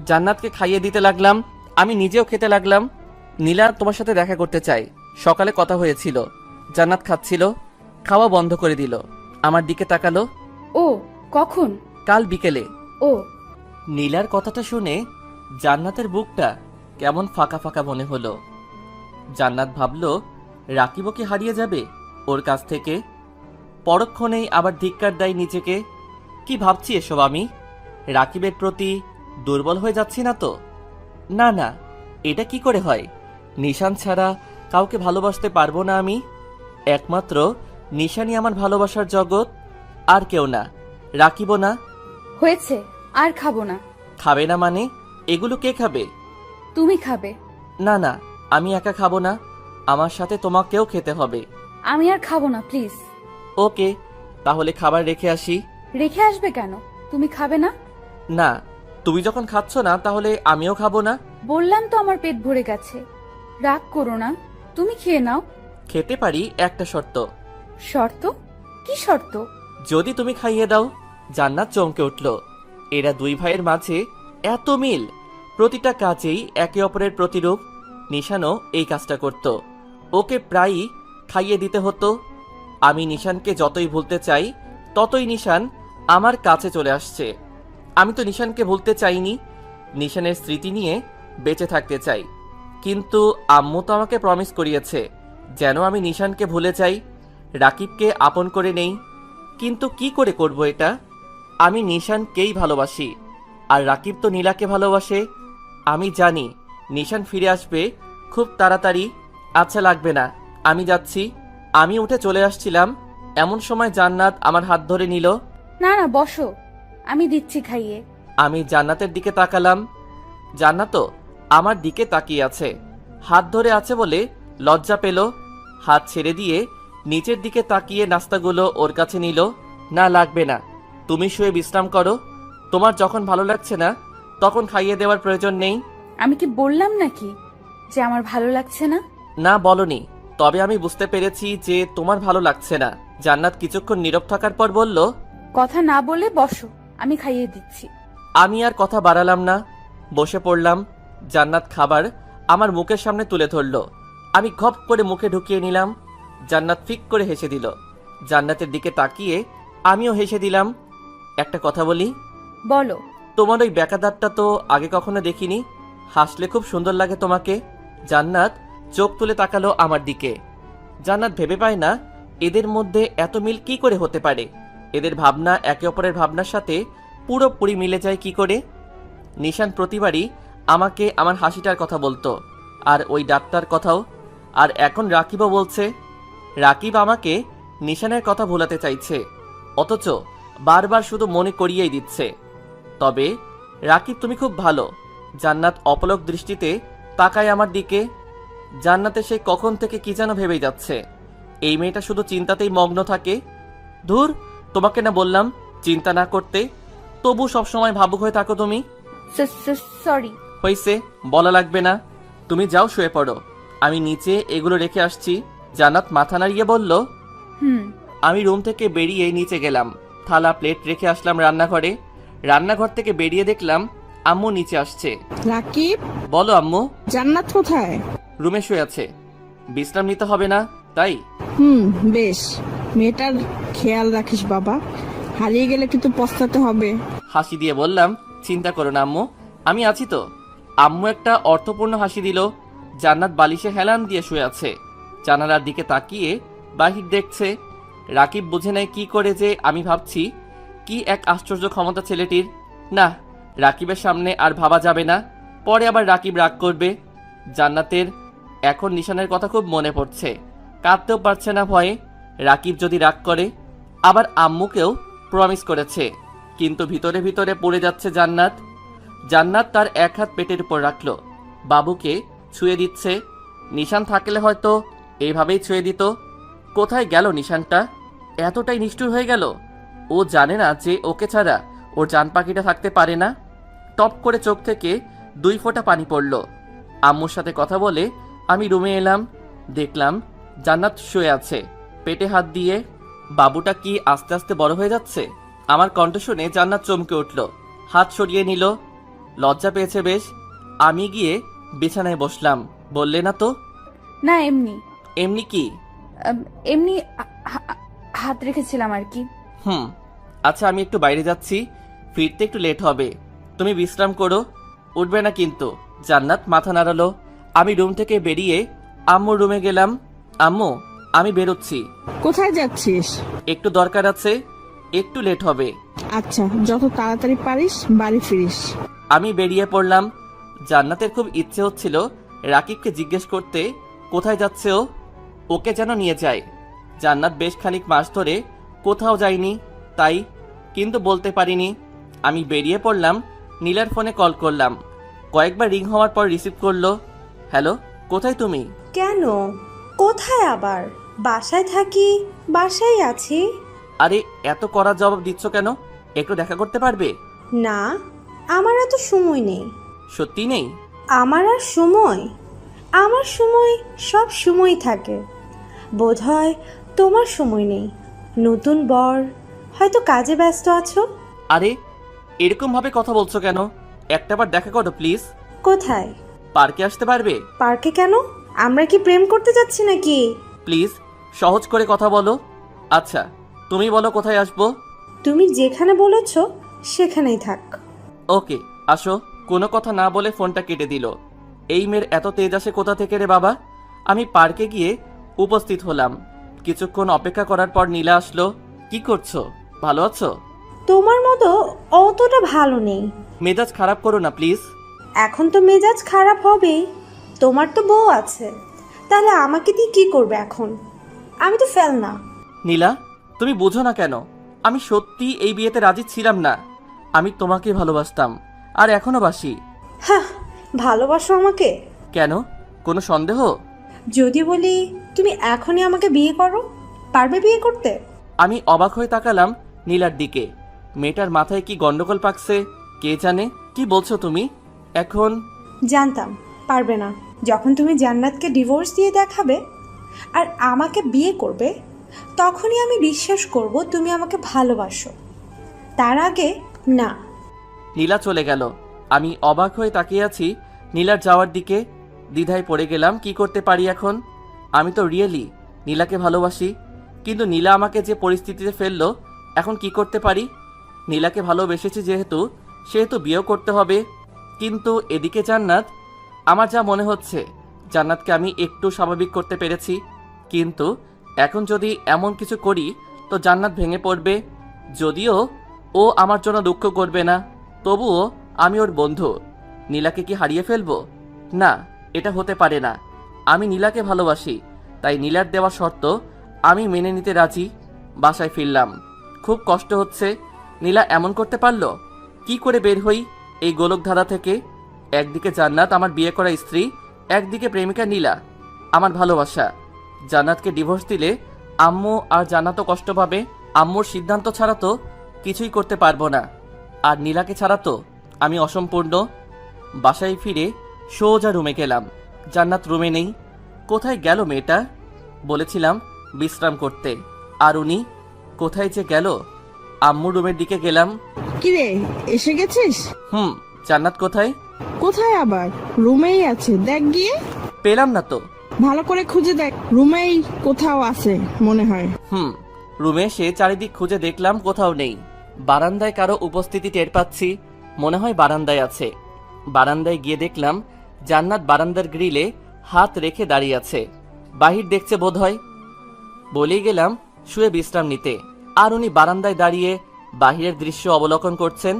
জান্নাতকে খাইয়ে দিতে লাগলাম, আমি নিজেও খেতে লাগলাম। নীলা তোমার সাথে দেখা করতে চাই, সকালে কথা হয়েছিল। জান্নাত খাচ্ছিল, খাওয়া বন্ধ করে দিল। আমার দিকে তাকালো। ও কখন? কাল বিকেলে। ও। নীলার কথাটা শুনে জান্নাতের বুকটা কেমন ফাঁকা ফাঁকা মনে হলো। জান্নাত ভাবলো রাকিবও কি হারিয়ে যাবে ওর কাছ থেকে? পরক্ষণেই আবার ধিক্কার দেয় নিজেকে। কি ভাবছি এসব আমি? রাকিবের প্রতি দুর্বল হয়ে যাচ্ছি না তো? না না, এটা কি করে হয়? নিশান ছাড়া কাউকে ভালোবাসতে পারবো না আমি। একমাত্র নিশানই আমার ভালোবাসার জগৎ, আর কেউ না। রাকিবও না। হয়েছে, আর খাবো না। খাবে না মানে? এগুলো কে খাবে? তুমি খাবে। না না, আমি একা খাবো না, আমার সাথে তোমাকেও খেতে হবে। আমি আর খাবো না, প্লিজ। ওকে, তাহলে খাবার রেখে আসি। রেখে আসবে কেন? তুমি খাবে না? না, তুমি যখন খাচ্ছ না তাহলে আমিও খাবো না। বললাম তো আমার পেট ভরে গেছে। রাগ করো না, তুমি খেয়ে নাও। খেতে পারি, একটা শর্ত। শর্ত? কি শর্ত? যদি তুমি খাইয়ে দাও। জান্নাত চমকে উঠল। এরা দুই ভাইয়ের মাঝে এত মিল, প্রতিটা কাজেই একে অপরের প্রতিরূপ। নিশানও এই কাজটা করত, ওকে প্রায়ই খাইয়ে দিতে হতো। আমি নিশানকে যতই ভুলতে চাই ততই নিশান আমার কাছে চলে আসছে। আমি তো নিশানকে ভুলতে চাইনি, নিশানের স্মৃতি নিয়ে বেঁচে থাকতে চাই। কিন্তু আম্মু তো আমাকে প্রমিস করিয়েছে যেন আমি নিশানকে ভুলে যাই, রাকিবকে আপন করে নেই। কিন্তু কি করে করব এটা? আমি নিশানকেই ভালোবাসি, আর রাকিব তো নীলাকে ভালোবাসে। আমি জানি নিশান ফিরে আসবে খুব তাড়াতাড়ি। আচ্ছা, লাগবে না, আমি যাচ্ছি। আমি উঠে চলে আসছিলাম, এমন সময় জান্নাত আমার হাত ধরে নিল। না না, বসো, আমি দিচ্ছি খাইয়ে। আমি জান্নাতের দিকে তাকালাম। জান্নাতও আমার দিকে তাকিয়ে আছে, হাত ধরে আছে বলে লজ্জা পেল। হাত ছেড়ে দিয়ে নিচের দিকে তাকিয়ে নাস্তাগুলো ওর কাছে নিল। না, লাগবে না, তুমি শুয়ে বিশ্রাম করো। তোমার যখন ভালো লাগছে না তখন খাইয়ে দেওয়ার প্রয়োজন নেই। আমি কি বললাম নাকি যে আমার ভালো লাগছে না? না, বলনি, তবে আমি বুঝতে পেরেছি যে তোমার ভালো লাগছে না। জান্নাত কিছুক্ষণ নীরব থাকার পর বলল, কথা না বলে বসো, আমি খাইয়ে দিচ্ছি। আমি আর কথা বাড়ালাম না, বসে পড়লাম। জান্নাত খাবার আমার মুখের সামনে তুলে ধরল। আমি ঘপ করে মুখে ঢুকিয়ে নিলাম। জান্নাত ফিক করে হেসে দিল। জান্নাতের দিকে তাকিয়ে আমিও হেসে দিলাম। একটা কথা বলি? বলো। তোমার ওই ব্যাকাদারটা তো আগে কখনো দেখিনি, হাসলে খুব সুন্দর লাগে তোমাকে। জান্নাত চোখ তুলে তাকালো আমার দিকে। জান্নাত ভেবে পায় না এদের মধ্যে এত মিল কি করে হতে পারে। এদের ভাবনা একে অপরের ভাবনার সাথে পুরোপুরি মিলে যায় কি করে। নিশান প্রতিবারই আমাকে আমার হাসিটার কথা বলতো, আর ওই ডাক্তার কথাও। আর এখন রাকিবও বলছে। রাকিব আমাকে নিশানের কথা ভোলাতে চাইছে, অথচ বারবার শুধু মনে করিয়েই দিচ্ছে। তবে রাকিব, তুমি খুব ভালো। জান্নাত অপলক দৃষ্টিতে তাকায় আমার দিকে। জান্নাতে সে কখন থেকে কি যেন ভেবেই যাচ্ছে। এই মেয়েটা শুধু চিন্তাতেই মগ্ন থাকে। ধুর, তোমাকে না বললাম চিন্তা না করতে, তবু সবসময় ভাবুক হয়ে থাকো তুমি। সরি। হইছে, বলা লাগবে না, তুমি যাও শুয়ে পড়ো, আমি নিচে এগুলো রেখে আসছি। জান্নাত মাথা নাড়িয়ে বলল। আমি রুম থেকে বেরিয়ে নিচে গেলাম, থালা প্লেট রেখে আসলাম রান্নাঘরে। রান্নাঘর থেকে বেরিয়ে দেখলাম আম্মু নিচে আসছে। রাকিব, বলো আম্মু। জান্নাত কোথায়? রুমে শুয়ে আছে, বিশ্রাম নিতে হবে না তাই। বেশ, মেয়েটার খেয়াল রাখিস বাবা, হারিয়ে গেলে কিন্তু পস্তাতে হবে। হাসি দিয়ে বললাম, চিন্তা করো না আম্মু, আমি আছি তো। আম্মু একটা অর্থপূর্ণ হাসি দিল। জান্নাত বালিশে হেলান দিয়ে শুয়ে আছে, জানালার দিকে তাকিয়ে বাহির দেখছে। রাকিব বুঝে নেয় কি করে যে আমি ভাবছি। কি এক আশ্চর্য ক্ষমতা ছেলেটির। না, রাকিবের সামনে আর ভাবা যাবে না, পরে আবার রাকিব রাগ করবে। জান্নাতের এখন নিশানের কথা খুব মনে পড়ছে, কাঁদতেও পারছে না ভয়ে। রাকিব যদি রাগ করে। আবার আম্মুকেও প্রমিস করেছে, কিন্তু ভিতরে ভিতরে পড়ে যাচ্ছে জান্নাত। জান্নাত তার এক হাত পেটের উপর রাখলো, বাবুকে ছুঁয়ে দিচ্ছে। নিশান থাকলে হয়তো এইভাবেই ছুঁয়ে দিত। কোথায় গেল নিশানটা? এতটাই নিষ্ঠুর হয়ে গেল। ও জানে না যে ওকে ছাড়া ওর জান পাখিটা থাকতে পারে না। টপ করে চোখ থেকে 2 ফোঁটা পানি পড়ল। আম্মুর সাথে কথা বলে আমি রুমে এলাম, দেখলাম জান্নাত শুয়ে আছে পেটে হাত দিয়ে। বাবুটা কি আস্তে আস্তে বড় হয়ে যাচ্ছে? আমার কণ্ঠ শুনে জান্নাত চমকে উঠল, হাত সরিয়ে নিল। লজ্জা পেয়েছে বেশ। আমি গিয়ে বিছানায় বসলাম। বললে না তো? না, এমনি। এমনি কি? এমনি হাত রেখেছিলাম আর কি। আচ্ছা, আমি একটু বাইরে যাচ্ছি, ফিরতে একটু লেট হবে, তুমি বিশ্রাম করো, উঠবে না কিন্তু। জান্নাত মাথা নাড়ালো। আমি রুম থেকে বেরিয়ে আম্মুর রুমে গেলাম। আম্মু, আমি বেরোচ্ছি। কোথায় যাচ্ছিস? একটু দরকার আছে, একটু লেট হবে। আচ্ছা, যত তাড়াতাড়ি পারিস বাড়ি ফিরিস। আমি বেরিয়ে পড়লাম। জান্নাতের খুব ইচ্ছে হচ্ছিল রাকিবকে জিজ্ঞেস করতে কোথায় যাচ্ছে ও, ওকে যেন নিয়ে যায়। জান্নাত বেশ খানিক মাস ধরে কোথাও যায়নি তাই, কিন্তু বলতে পারিনি। আমি বেরিয়ে পড়লাম, নীলার ফোনে কল করলাম। কয়েকবার রিং হওয়ার পর রিসিভ করলো। হ্যালো, কোথায় তুমি? কেন? কোথায় আবার? বাসায় থাকি, বাসায় আছি। আরে এত কড়া জবাব দিচ্ছ কেন? একটু দেখা করতে পারবে? না, আমার এত সময় নেই। সত্যি নেই? আমার আর সময়? আমার সময় সব সময় থাকে। বোধহয় তোমার সময় নেই। নতুন বর, হয়তো কাজে ব্যস্ত আছো। আরে এরকম ভাবে কথা বলছো কেন? একটাবার দেখা করো প্লিজ। কোথায়? পার্কে আসতে পারবে? পার্কে কেন? আমরা কি প্রেম করতে যাচ্ছি নাকি? প্লিজ সহজ করে কথা বলো। আচ্ছা তুমি বলো কোথায় আসবো? তুমি যেখানে বলেছ সেখানেই থাক। ওকে আসো। কোনো কথা না বলে ফোনটা কেটে দিল। এই মেয়ের এত তেজ আসে কোথা থেকে রে বাবা? আমি পার্কে গিয়ে উপস্থিত হলাম। কিছুক্ষণ অপেক্ষা করার পর নীলা আসলো। কি করছো? ভালো আছো? তোমার মতো অতটা ভালো নেই। মেজাজ খারাপ করো না প্লিজ। এখন তো মেজাজ খারাপ হবেই। তোমার তো বউ আছে, তাহলে আমাকে দিয়ে কি করবে এখন? আমি তো ফেল না। নীলা তুমি বুঝো না কেন? আমি সত্যি এই বিয়েতে রাজি ছিলাম না। আমি তোমাকে ভালোবাসতাম, আর এখনো বাসি। হ্যাঁ, ভালোবাসো আমাকে? কেন, কোনো সন্দেহ? যদি বলি তুমি এখনই আমাকে বিয়ে করো, পারবে বিয়ে করতে? আমি অবাক হয়ে তাকালাম নীলার দিকে। মেয়েটার মাথায় কি গন্ডগোল পাকছে কে জানে। কি বলছো তুমি এখন? জানতাম পারবে না। যখন তুমি জান্নাতকে ডিভোর্স দিয়ে দেখাবে আর আমাকে বিয়ে করবে, তখনই আমি বিশ্বাস করব তুমি আমাকে ভালোবাসো। তার আগে না। নীলা চলে গেল। আমি অবাক হয়ে তাকিয়ে আছি নীলার যাওয়ার দিকে। দ্বিধায় পড়ে গেলাম কি করতে পারি এখন। আমি তো রিয়েলি নীলাকে ভালোবাসি, কিন্তু নীলা আমাকে যে পরিস্থিতিতে ফেললো, এখন কি করতে পারি? নীলাকে ভালোবেসেছি সেহেতু বিয়েও করতে হবে। কিন্তু এদিকে জান্নাত, আমার যা মনে হচ্ছে জান্নাতকে আমি একটু স্বাভাবিক করতে পেরেছি, কিন্তু এখন যদি এমন কিছু করি তো জান্নাত ভেঙে পড়বে। যদিও ও আমার জন্য দুঃখ করবে না, তবুও আমি ওর বন্ধু। নীলাকে কি হারিয়ে ফেলবো? না, এটা হতে পারে না। আমি নীলাকে ভালোবাসি, তাই নীলার দেওয়া শর্ত আমি মেনে নিতে রাজি। বাসায় ফিরলাম, খুব কষ্ট হচ্ছে। নীলা এমন করতে পারলো? কি করে বের হই এই গোলকধাঁধা থেকে? একদিকে জান্নাত আমার বিয়ে করা স্ত্রী, একদিকে প্রেমিকা নীলা আমার ভালোবাসা। জান্নাতকে ডিভোর্স দিলে আম্মু আর জান্নাতও কষ্ট পাবে। আম্মুর সিদ্ধান্ত ছাড়া তো কিছুই করতে পারবো না, আর নীলাকে ছাড়া তো আমি অসম্পূর্ণ। বাসায় ফিরে সোজা রুমে গেলাম। জান্নাত রুমে নেই। কোথায় গেল মেয়েটা? বলেছিলাম বিশ্রাম করতে, আর উনি কোথায় যে গেল? আম্মুর রুমের দিকে গেলাম। কিরে, এসে গেছিস? জান্নাত কোথায়? কোথায় আবার? রুমেই আছে, দেখ গিয়ে। পেলাম না তো। ভালো করে খুঁজে দেখ, রুমেই কোথাও আছে মনে হয়। রুমে এসে চারিদিক খুঁজে দেখলাম কোথাও নেই। বারান্দায় কারো উপস্থিতি টের পাচ্ছি, মনে হয় বারান্দায় আছে। বারান্দায় গিয়ে দেখলাম জান্নাত বারান্দার গ্রিলে হাত রেখে দাঁড়িয়ে আছে, বাহির দেখছে বোধহয়। বলেই গেলাম শুয়ে বিশ্রাম নিতে, আর উনি বারান্দায় দাঁড়িয়ে বাহিরের দৃশ্য অবলোকন করছেন।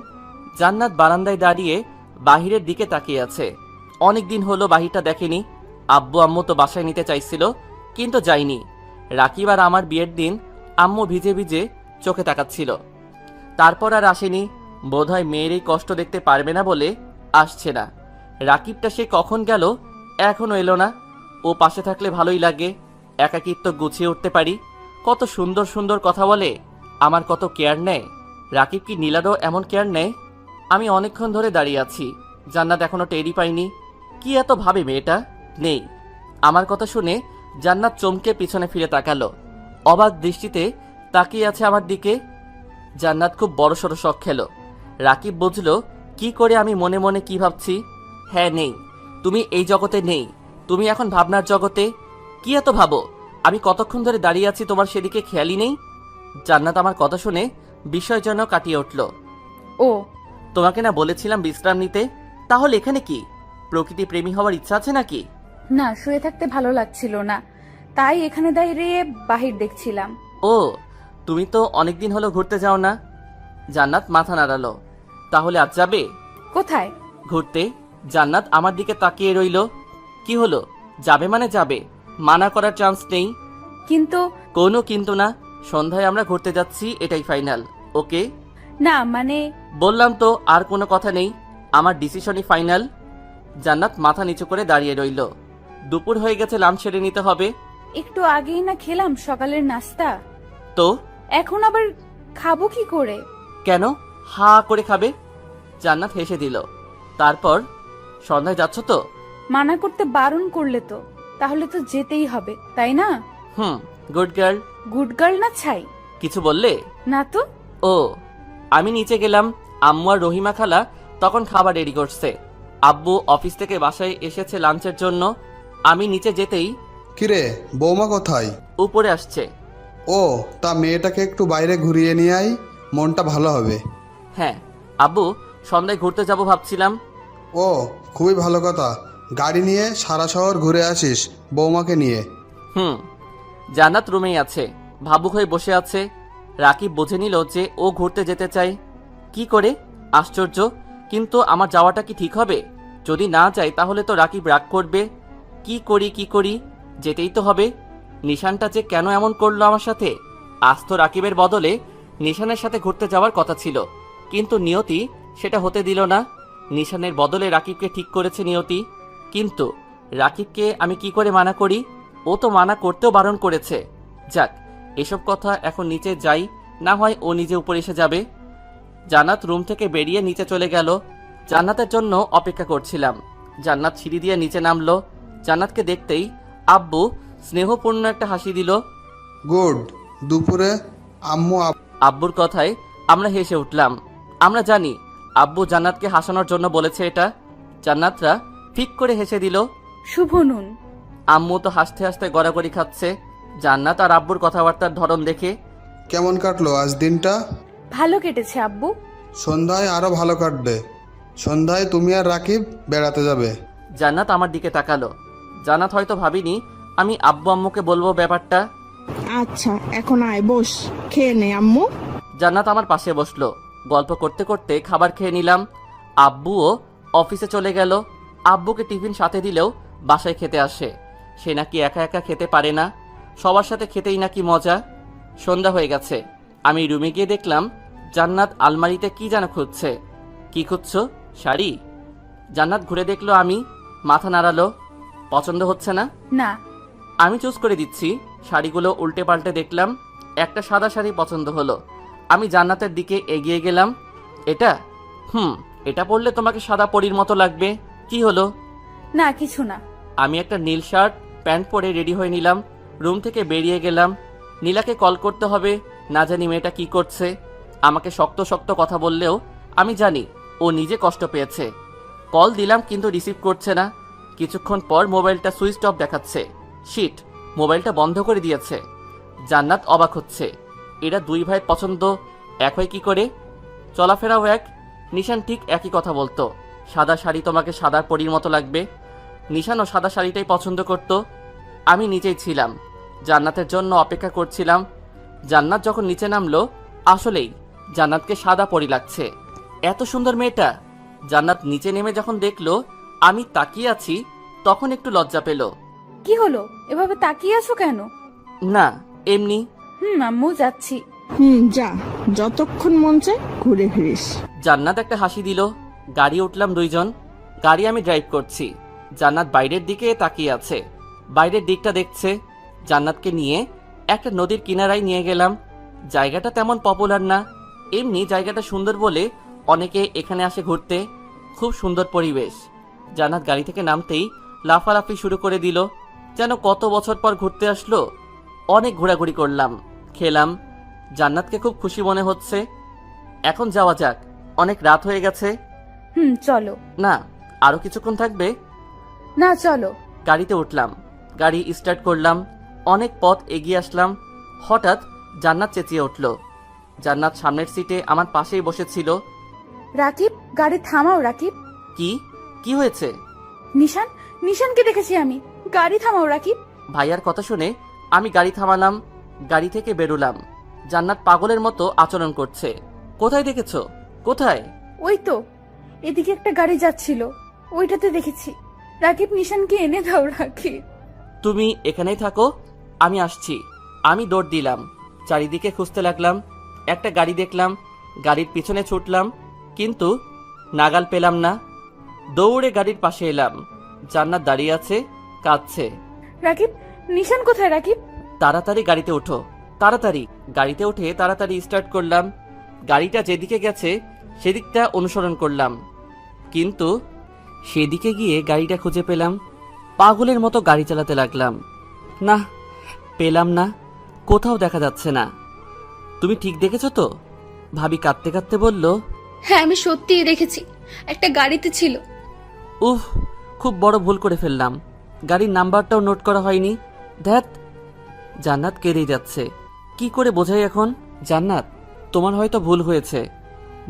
জান্নাত বারান্দায় দাঁড়িয়ে বাহিরের দিকে তাকিয়ে আছে। অনেকদিন হলো বাহিরটা দেখেনি। আব্বু আম্মু তো বাসায় নিতে চাইছিল, কিন্তু যাইনি। রাকিব আর আমার বিয়ের দিন আম্মু ভিজে ভিজে চোখে তাকাচ্ছিল, তারপর আর আসেনি। বোধহয় মেয়ের এই কষ্ট দেখতে পারবে না বলে আসছে না। রাকিবটা সে কখন গেল, এখনো এলো না। ও পাশে থাকলে ভালোই লাগে, একাকিত্ব গুছিয়ে উঠতে পারি। কত সুন্দর সুন্দর কথা বলে, আমার কত কেয়ার নেয়। রাকিব কি নীলারও এমন কেয়ার নেয়? আমি অনেকক্ষণ ধরে দাঁড়িয়ে আছি, জান্নাত এখনো টেরই পাইনি। কি এত ভাবে মেয়েটা? নেই। আমার কথা শুনে জান্নাত চমকে পিছনে ফিরে তাকালো, অবাক দৃষ্টিতে তাকিয়ে আছে আমার দিকে। জান্নাত খুব বড়সড় শখ খেলো। রাকিব বুঝলো কি করে আমি মনে মনে কি ভাবছি। হ্যাঁ নেই, তুমি এই জগতে নেই, তুমি এখন ভাবনার জগতে। কি এত ভাবো? আমি কতক্ষণ ধরে দাঁড়িয়ে আছি, তোমার সেদিকে খেয়ালই নেই। জান্নাত আমার কথা শুনে বিস্ময়জনক কাটিয়ে উঠল। ও, তোমাকে না বলেছিলাম বিশ্রাম নিতে? তাহলে এখানে কি? প্রকৃতি প্রেমী হওয়ার ইচ্ছা আছে নাকি? না, শুয়ে থাকতে ভালো লাগছিল না, তাই এখানে দাঁড়িয়ে বাহির দেখছিলাম। ও, তুমি তো অনেকদিন হলো ঘুরতে যাও না। জান্নাত মাথা নাড়ালো। তাহলে আজ যাবে? কোথায়? ঘুরতে। জান্নাত আমার দিকে তাকিয়ে রইল। কি হলো? যাবে মানে যাবে, মানা করার চান্স নেই। কিন্তু কোনো কিন্তু না, সন্ধ্যায় আমরা ঘুরতে যাচ্ছি, এটাই ফাইনাল। ওকে? না মানে বললাম তো, আর কোনো কথা নেই, আমার ডিসিশনই ফাইনাল। জান্নাত মাথা নিচু করে দাঁড়িয়ে রইল। দুপুর হয়ে গেছে, লাঞ্চ সেরে নিতে হবে। একটু আগেই না খেলাম সকালের নাস্তা। তো এখন আবার খাবো কি করে? কেন হা করে খাবে? জান্নাত হেসে দিল। তারপর, সন্ধ্যায় যাচ্ছ তো? মানা করতে বারণ করলে তো, তাহলে তো যেতেই হবে, তাই না? Good girl. গুড গার্ল না ছাই? কিছু বললে? না তো। ও, আমি নিচে গেলাম। আম্মু আর রহিমা খালা তখন খাবার রেডি করছে। আব্বু অফিস থেকে বাসায় এসেছে লাঞ্চের জন্য। আমি নিচে যেতেই, কিরে বৌমা কোথায়? উপরে আসছে। ও, তা মেয়েটাকে একটু বাইরে ঘুরিয়ে নিয়ে আই, মনটা ভালো হবে। হ্যাঁ আব্বু, সন্ধ্যায় ঘুরতে যাব ভাবছিলাম। ও, খুবই ভালো কথা। গাড়ি নিয়ে সারা শহর ঘুরে আসিস বৌমাকে নিয়ে। জান্নাত রুমেই আছে, ভাবুক হয়ে বসে আছে। রাকিব বুঝে নিল যে ও ঘুরতে যেতে চায়। কি করে? আশ্চর্য। কিন্তু আমার যাওয়াটা কি ঠিক হবে? যদি না যাই তাহলে তো রাকিব রাগ করবে। কি করি? যেতেই তো হবে। নিশানটা যে কেন এমন করলো আমার সাথে? আজ তো রাকিবের বদলে নিশানের সাথে ঘুরতে যাওয়ার কথা ছিল, কিন্তু নিয়তি সেটা হতে দিল না। নিশানের বদলে রাকিবকে ঠিক করেছে নিয়তি। কিন্তু রাকিবকে আমি কি করে মানা করি? ও তো মানা করতেও বারণ করেছে। যাক, এসব কথা এখন নিচে যাই, না হয় ও নিজে উপরে এসে যাবে। জান্নাত রুম থেকে বেরিয়ে নিচে চলে গেল। জান্নাতের জন্য অপেক্ষা করছিলাম। জান্নাত সিঁড়ি দিয়ে নিচে নামলো। জান্নাতকে দেখতেই আব্বু স্নেহপূর্ণ একটা হাসি দিল। গুড। দুপুরে আম্মু আব্বুর কথায় আমরা হেসে উঠলাম। আমরা জানি আব্বু জান্নাতকে হাসানোর জন্য বলেছে এটা। জান্নাতরা ঠিক করে হেসে দিল। শুভ নুন। আম্মু তো হাসতে হাসতে গড়াগড়ি খাচ্ছে জান্নাত আর আব্বুর কথাবার্তার ধরন দেখে। কেমন কাটলো আজ দিনটা? ভালো কেটেছে আব্বু। সন্ধ্যায় আরো ভালো কাটবে। সন্ধ্যায় তুমি আর রাকিব বেড়াতে যাবে। জান্নাত আমার দিকে তাকালো। জান্নাত হয়তো ভাবিনি আমি আব্বু আম্মুকে বলবো ব্যাপারটা। আচ্ছা, এখন আয় বস, খেয়ে নে আম্মু। জান্নাত আমার পাশে বসলো। গল্প করতে করতে খাবার খেয়ে নিলাম। আব্বুও অফিসে চলে গেল। আব্বুকে টিফিন সাথে দিলেও বাসায় খেতে আসে। সে নাকি একা একা খেতে পারে না, সবার সাথে খেতেই নাকি মজা। সন্ধ্যা হয়ে গেছে। আমি রুমে গিয়ে দেখলাম জান্নাত আলমারিতে কি যেন খুঁজছে। কি খুঁজছো? শাড়ি? জান্নাত ঘুরে দেখলো, আমি মাথা নাড়ালো। পছন্দ হচ্ছে না? না। আমি চুজ করে দিচ্ছি। শাড়িগুলো উল্টে পাল্টে দেখলাম। একটা সাদা শাড়ি পছন্দ হলো। আমি জান্নাতের দিকে এগিয়ে গেলাম। এটা? এটা পরলে তোমাকে সাদা পরীর মতো লাগবে। কি হলো? না, কিছু না। আমি একটা নীল শার্ট প্যান্ট পরে রেডি হয়ে নিলাম। রুম থেকে বেরিয়ে গেলাম। নীলাকে কল করতে হবে, না জানি মেয়েটা কি করছে। আমাকে শক্ত শক্ত কথা বললেও আমি জানি ও নিজে কষ্ট পেয়েছে। কল দিলাম কিন্তু রিসিভ করছে না। কিছুক্ষণ পর মোবাইলটা সুইচ অফ দেখাচ্ছে। শিট, মোবাইলটা বন্ধ করে দিয়েছে। জান্নাত অবাক হচ্ছে, এরা দুই ভাই পছন্দ এক হয় কি করে? চলাফেরাও এক। নিশান ঠিক একই কথা বলতো, সাদা শাড়ি তোমাকে সাদা পরীর মতো লাগবে। নিশানও সাদা শাড়িটাই পছন্দ করত। আমি নিচেই ছিলাম, জান্নাতের জন্য অপেক্ষা করছিলাম। জান্নাত যখন নিচে নামলো, আসলেই জান্নাতকে সাদা পরী লাগছে। এত সুন্দর মেয়েটা। জান্নাত নিচে নেমে যখন দেখলো আমি তাকিয়ে আছি, তখন একটু লজ্জা পেল। কি হলো? এভাবে তাকিয়ে আছো কেন? না, এমনি। আম্মু যাচ্ছি। যা, যতক্ষণ মন চায় ঘুরে ফিরিস। জান্নাত একটা হাসি দিল। গাড়ি উঠলাম দুইজন। গাড়ি আমি ড্রাইভ করছি। জান্নাত বাইরের দিকে তাকিয়ে আছে, বাইরের দিকটা দেখছে। জান্নাতকে নিয়ে একটা নদীর কিনারায় নিয়ে গেলাম। জায়গাটা তেমন পপুলার না, এমনি জায়গাটা সুন্দর বলে অনেকে এখানে আসে ঘুরতে। খুব সুন্দর পরিবেশ। জান্নাত গাড়ি থেকে নামতেই লাফালাফি শুরু করে দিল, যেন কত বছর পর ঘুরতে আসলো। অনেক ঘোরাঘুরি করলাম, খেলাম। জান্নাতকে খুব খুশি মনে হচ্ছে। এখন যাওয়া যাক, অনেক রাত হয়ে গেছে। চলো। না, আরো কিছুক্ষণ থাকবে। না, চলো। গাড়িতে উঠলাম, গাড়ি স্টার্ট করলাম। অনেক পথ এগিয়ে আসলাম। হঠাৎ জান্নাত চেঁচিয়ে উঠল। জান্নাত সামনের সিটে আমার পাশেই বসেছিল। রাকিব, গাড়ি থামাও। রাকিব। কি কি হয়েছে? নিশানকে দেখেছি আমি। গাড়ি থামাও রাকিব। ভাইয়ার কথা শুনে আমি গাড়ি থামালাম, গাড়ি থেকে বেরোলাম। জান্নাত পাগলের মতো আচরণ করছে। কোথায় দেখেছো? কোথায়? ওই তো, এদিকে একটা গাড়ি যাচ্ছিল, ওইটাতে দেখেছি। রাকিব, নিশানকে এনে দাও। রাকিব, তুমি এখানেই থাকো, আমি আসছি। আমি দৌড় দিলাম, চারিদিকে খুঁজতে লাগলাম। একটা গাড়ি দেখলাম, গাড়ির পিছনে ছুটলাম, কিন্তু নাগাল পেলাম না। দৌড়ে গাড়ির পাশে এলাম। জান্নাত দাঁড়িয়ে আছে, কাঁদছে। রাকিব, নিশান কোথায়? রাকিব, তাড়াতাড়ি গাড়িতে ওঠো, তাড়াতাড়ি। গাড়িতে উঠে তাড়াতাড়ি স্টার্ট করলাম। গাড়িটা যেদিকে গেছে সেদিকটা অনুসরণ করলাম, কিন্তু সেদিকে গিয়ে গাড়িটা খুঁজে পেলাম। পাগলের মতো গাড়ি চালাতে লাগলাম। না, পেলাম না, কোথাও দেখা যাচ্ছে না। তুমি ঠিক দেখেছো তো? ভাবি কাঁদতে কাঁদতে বলল। হ্যাঁ, আমি সত্যিই দেখেছি, একটা গাড়িতে ছিল। উফ, খুব বড় ভুল করে ফেললাম। গাড়ির নাম্বারটাও নোট করা হয়নি। ধ্যাত। জান্নাত কেঁদেই যাচ্ছে। কি করে বোঝাই এখন? জান্নাত, তোমার হয়তো ভুল হয়েছে,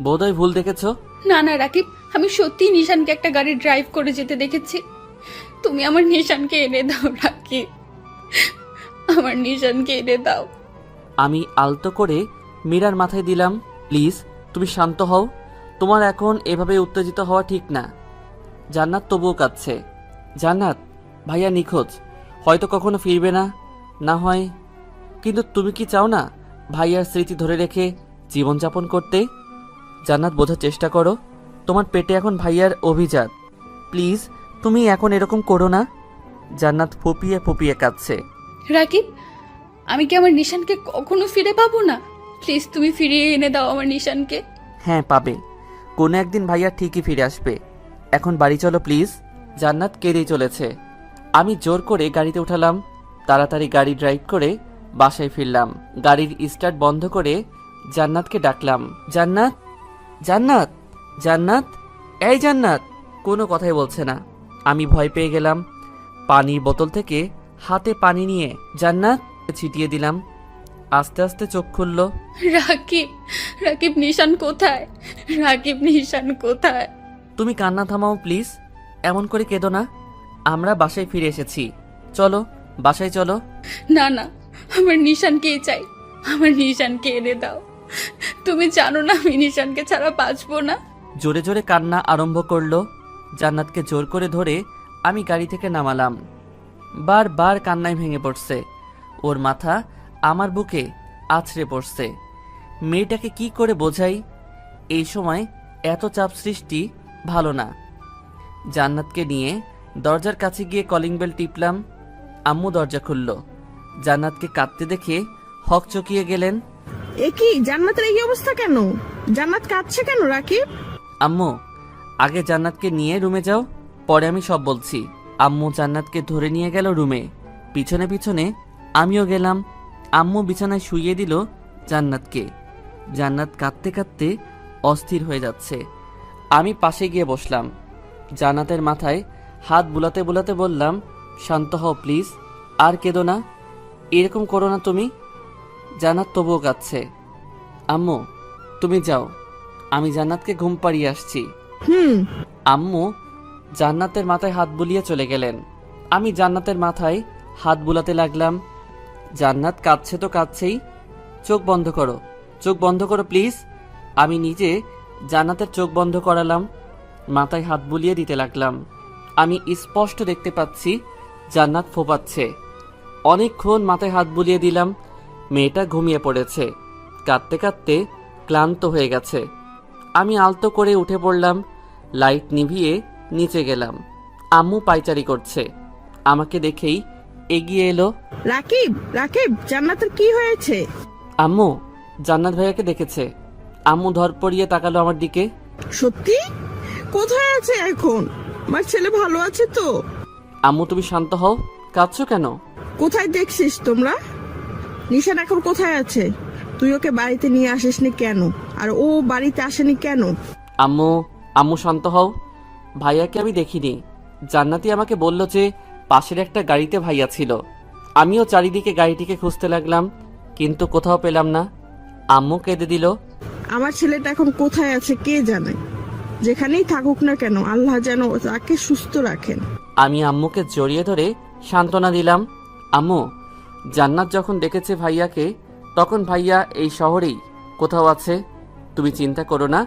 বোধহয় ভুল দেখেছো। না না রাকিব, আমি সত্যিই নিশানকে একটা গাড়ি ড্রাইভ করে যেতে দেখেছি। তুমি আমার নিশানকে এনে দাও রাকিব, আমার নিশানকে এনে দাও। আমি আলতো করে মীরার মাথায় দিলাম। প্লিজ, তুমি শান্ত হও। তোমার এখন এভাবে উত্তেজিত হওয়া ঠিক না। জান্নাত তবুও কাঁদছে। জান্নাত, ভাইয়া নিখোঁজ, হয়তো কখনো ফিরবে না, না হয়। কিন্তু তুমি কি চাও না ভাইয়ার স্মৃতি ধরে রেখে জীবনযাপন করতে? জান্নাত, বোঝার চেষ্টা করো, তোমার পেটে এখন ভাইয়ার অভিজাত। প্লিজ, তুমি এখন এরকম করো না। জান্নাত ফুপিয়ে ফুপিয়ে কাঁদছে। রাকিব, আমি কি আমার নিশানকে কখনো ফিরে পাবো না? প্লিজ তুমি ফিরিয়ে এনে দাও আমার নিশানকে। হ্যাঁ, পাবে। কোনো একদিন ভাইয়া ঠিকই ফিরে আসবে। এখন বাড়ি চলো প্লিজ। জান্নাত কেঁদেই চলেছে। আমি জোর করে গাড়িতে উঠালাম। তাড়াতাড়ি গাড়ি ড্রাইভ করে বাসায় ফিরলাম। গাড়ির স্টার্ট বন্ধ করে জান্নাতকে ডাকলাম। জান্নাত, জান্নাত, জান্নাত, এই জান্নাত। কোনো কথাই বলছে না। আমি ভয় পেয়ে গেলাম। পানির বোতল থেকে হাতে পানি নিয়ে জান্নাত ছিটিয়ে দিলাম। আস্তে আস্তে চোখ খুলল। রাকিব, রাকিব নিশান কোথায়? রাকিব নিশান কোথায়? তুমি কান্না থামাও প্লিজ, এমন করে কেঁদো না। আমরা বাসায় ফিরে এসেছি, চলো বাসায় চলো। না না, আমার নিশানকেই চাই, আমার নিশানকে এনে দাও। তুমি জানো না আমি নিশানকে ছাড়া বাঁচবো না। জোরে জোরে কান্না আরম্ভ করলো। জান্নাতকে জোর করে ধরে আমি গাড়ি থেকে নামালাম। বারবার কান্নায় ভেঙে পড়ছে। ওর মাথা আমার বুকে আছড়ে পড়ছে। মেয়েটাকে কি করে বোঝাই? এই সময় এত চাপ সৃষ্টি ভালো না। জান্নাতকে নিয়ে দরজার কাছে গিয়ে কলিং বেল টিপলাম। আম্মু দরজা খুলল। জান্নাতকে কাঁদতে দেখে হকচকিয়ে গেলেন। এ কি, জান্নাতের এই অবস্থা কেন? জান্নাত কাঁদছে কেন রাকিব? আম্মু, আগে জান্নাতকে নিয়ে রুমে যাও, পরে আমি সব বলছি। আম্মু জান্নাতকে ধরে নিয়ে গেল রুমে। পিছনে পিছনে আমিও গেলাম। আম্মু বিছানায় শুইয়ে দিল জান্নাতকে। জান্নাত কাঁদতে কাঁদতে অস্থির হয়ে যাচ্ছে। আমি পাশে গিয়ে বসলাম। জান্নাতের মাথায় হাত বুলাতে বুলাতে বললাম, শান্ত হও প্লিজ, আর কেঁদো না, এরকম করো না তুমি। জান্নাত তবুও কাঁদছে। আম্মু, তুমি যাও, আমি জান্নাতকে ঘুম পাড়িয়ে আসছি। আম্মু জান্নাতের মাথায় হাত বুলিয়ে চলে গেলেন। আমি জান্নাতের মাথায় হাত বুলাতে লাগলাম। জান্নাত কাঁদছে তো কাঁদছেই। চোখ বন্ধ করো, চোখ বন্ধ করো প্লিজ। আমি নিজে জান্নাতের চোখ বন্ধ করালাম, মাথায় হাত বুলিয়ে দিতে লাগলাম। আমি স্পষ্ট দেখতে পাচ্ছি জান্নাত ফোপাচ্ছে। অনেকক্ষণ মাথায় হাত বুলিয়ে দিলাম। মেয়েটা ঘুমিয়ে পড়েছে, কাঁদতে কাঁদতে ক্লান্ত হয়ে গেছে। আমি আলতো করে উঠে পড়লাম, লাইট নিভিয়ে নিচে গেলাম। আম্মু পায়চারি করছে। আমাকে দেখেই এগিয়ে এলো। রাকিব, রাকিব, জান্নাতের কি হয়েছে? আম্মু, জান্নাত ভাইয়াকে দেখেছে। আম্মু ধর পড়িয়ে তাকালো আমার দিকে। সত্যি? কোথায় আছে এখন? আমার ছেলে ভালো আছে তো? আম্মু, তুমি শান্ত হও, কাঁদছো কেন? কোথায় দেখছিস তোমরা? নিশান এখন কোথায় আছে? তুই ওকে বাড়িতে নিয়ে আসিসনি কেন? আর ও বাড়িতে আসেনি কেন? আম্মু, আম্মু শান্ত হও। ভাইয়াকে আমি দেখিনি। জান্নাতি আমাকে বলল যে পাশের একটা গাড়িতে ভাইয়া ছিল। আমিও চারিদিকে গাড়িটিকে খুঁজতে লাগলাম, কিন্তু কোথাও পেলাম না। আম্মু কেঁদে দিল। আমার ছেলেটা এখন কোথায় আছে কে জানে? যেখানেই থাকুক না কেন, আল্লাহ যেন তাকে সুস্থ রাখেন। আমি আম্মুকে জড়িয়ে ধরে সান্ত্বনা দিলাম। আম্মু, জান্নাত যখন দেখেছে ভাইয়াকে, তখন ভাইয়া এই শহরেই কোথাও আছে। তুমি চিন্তা করো না,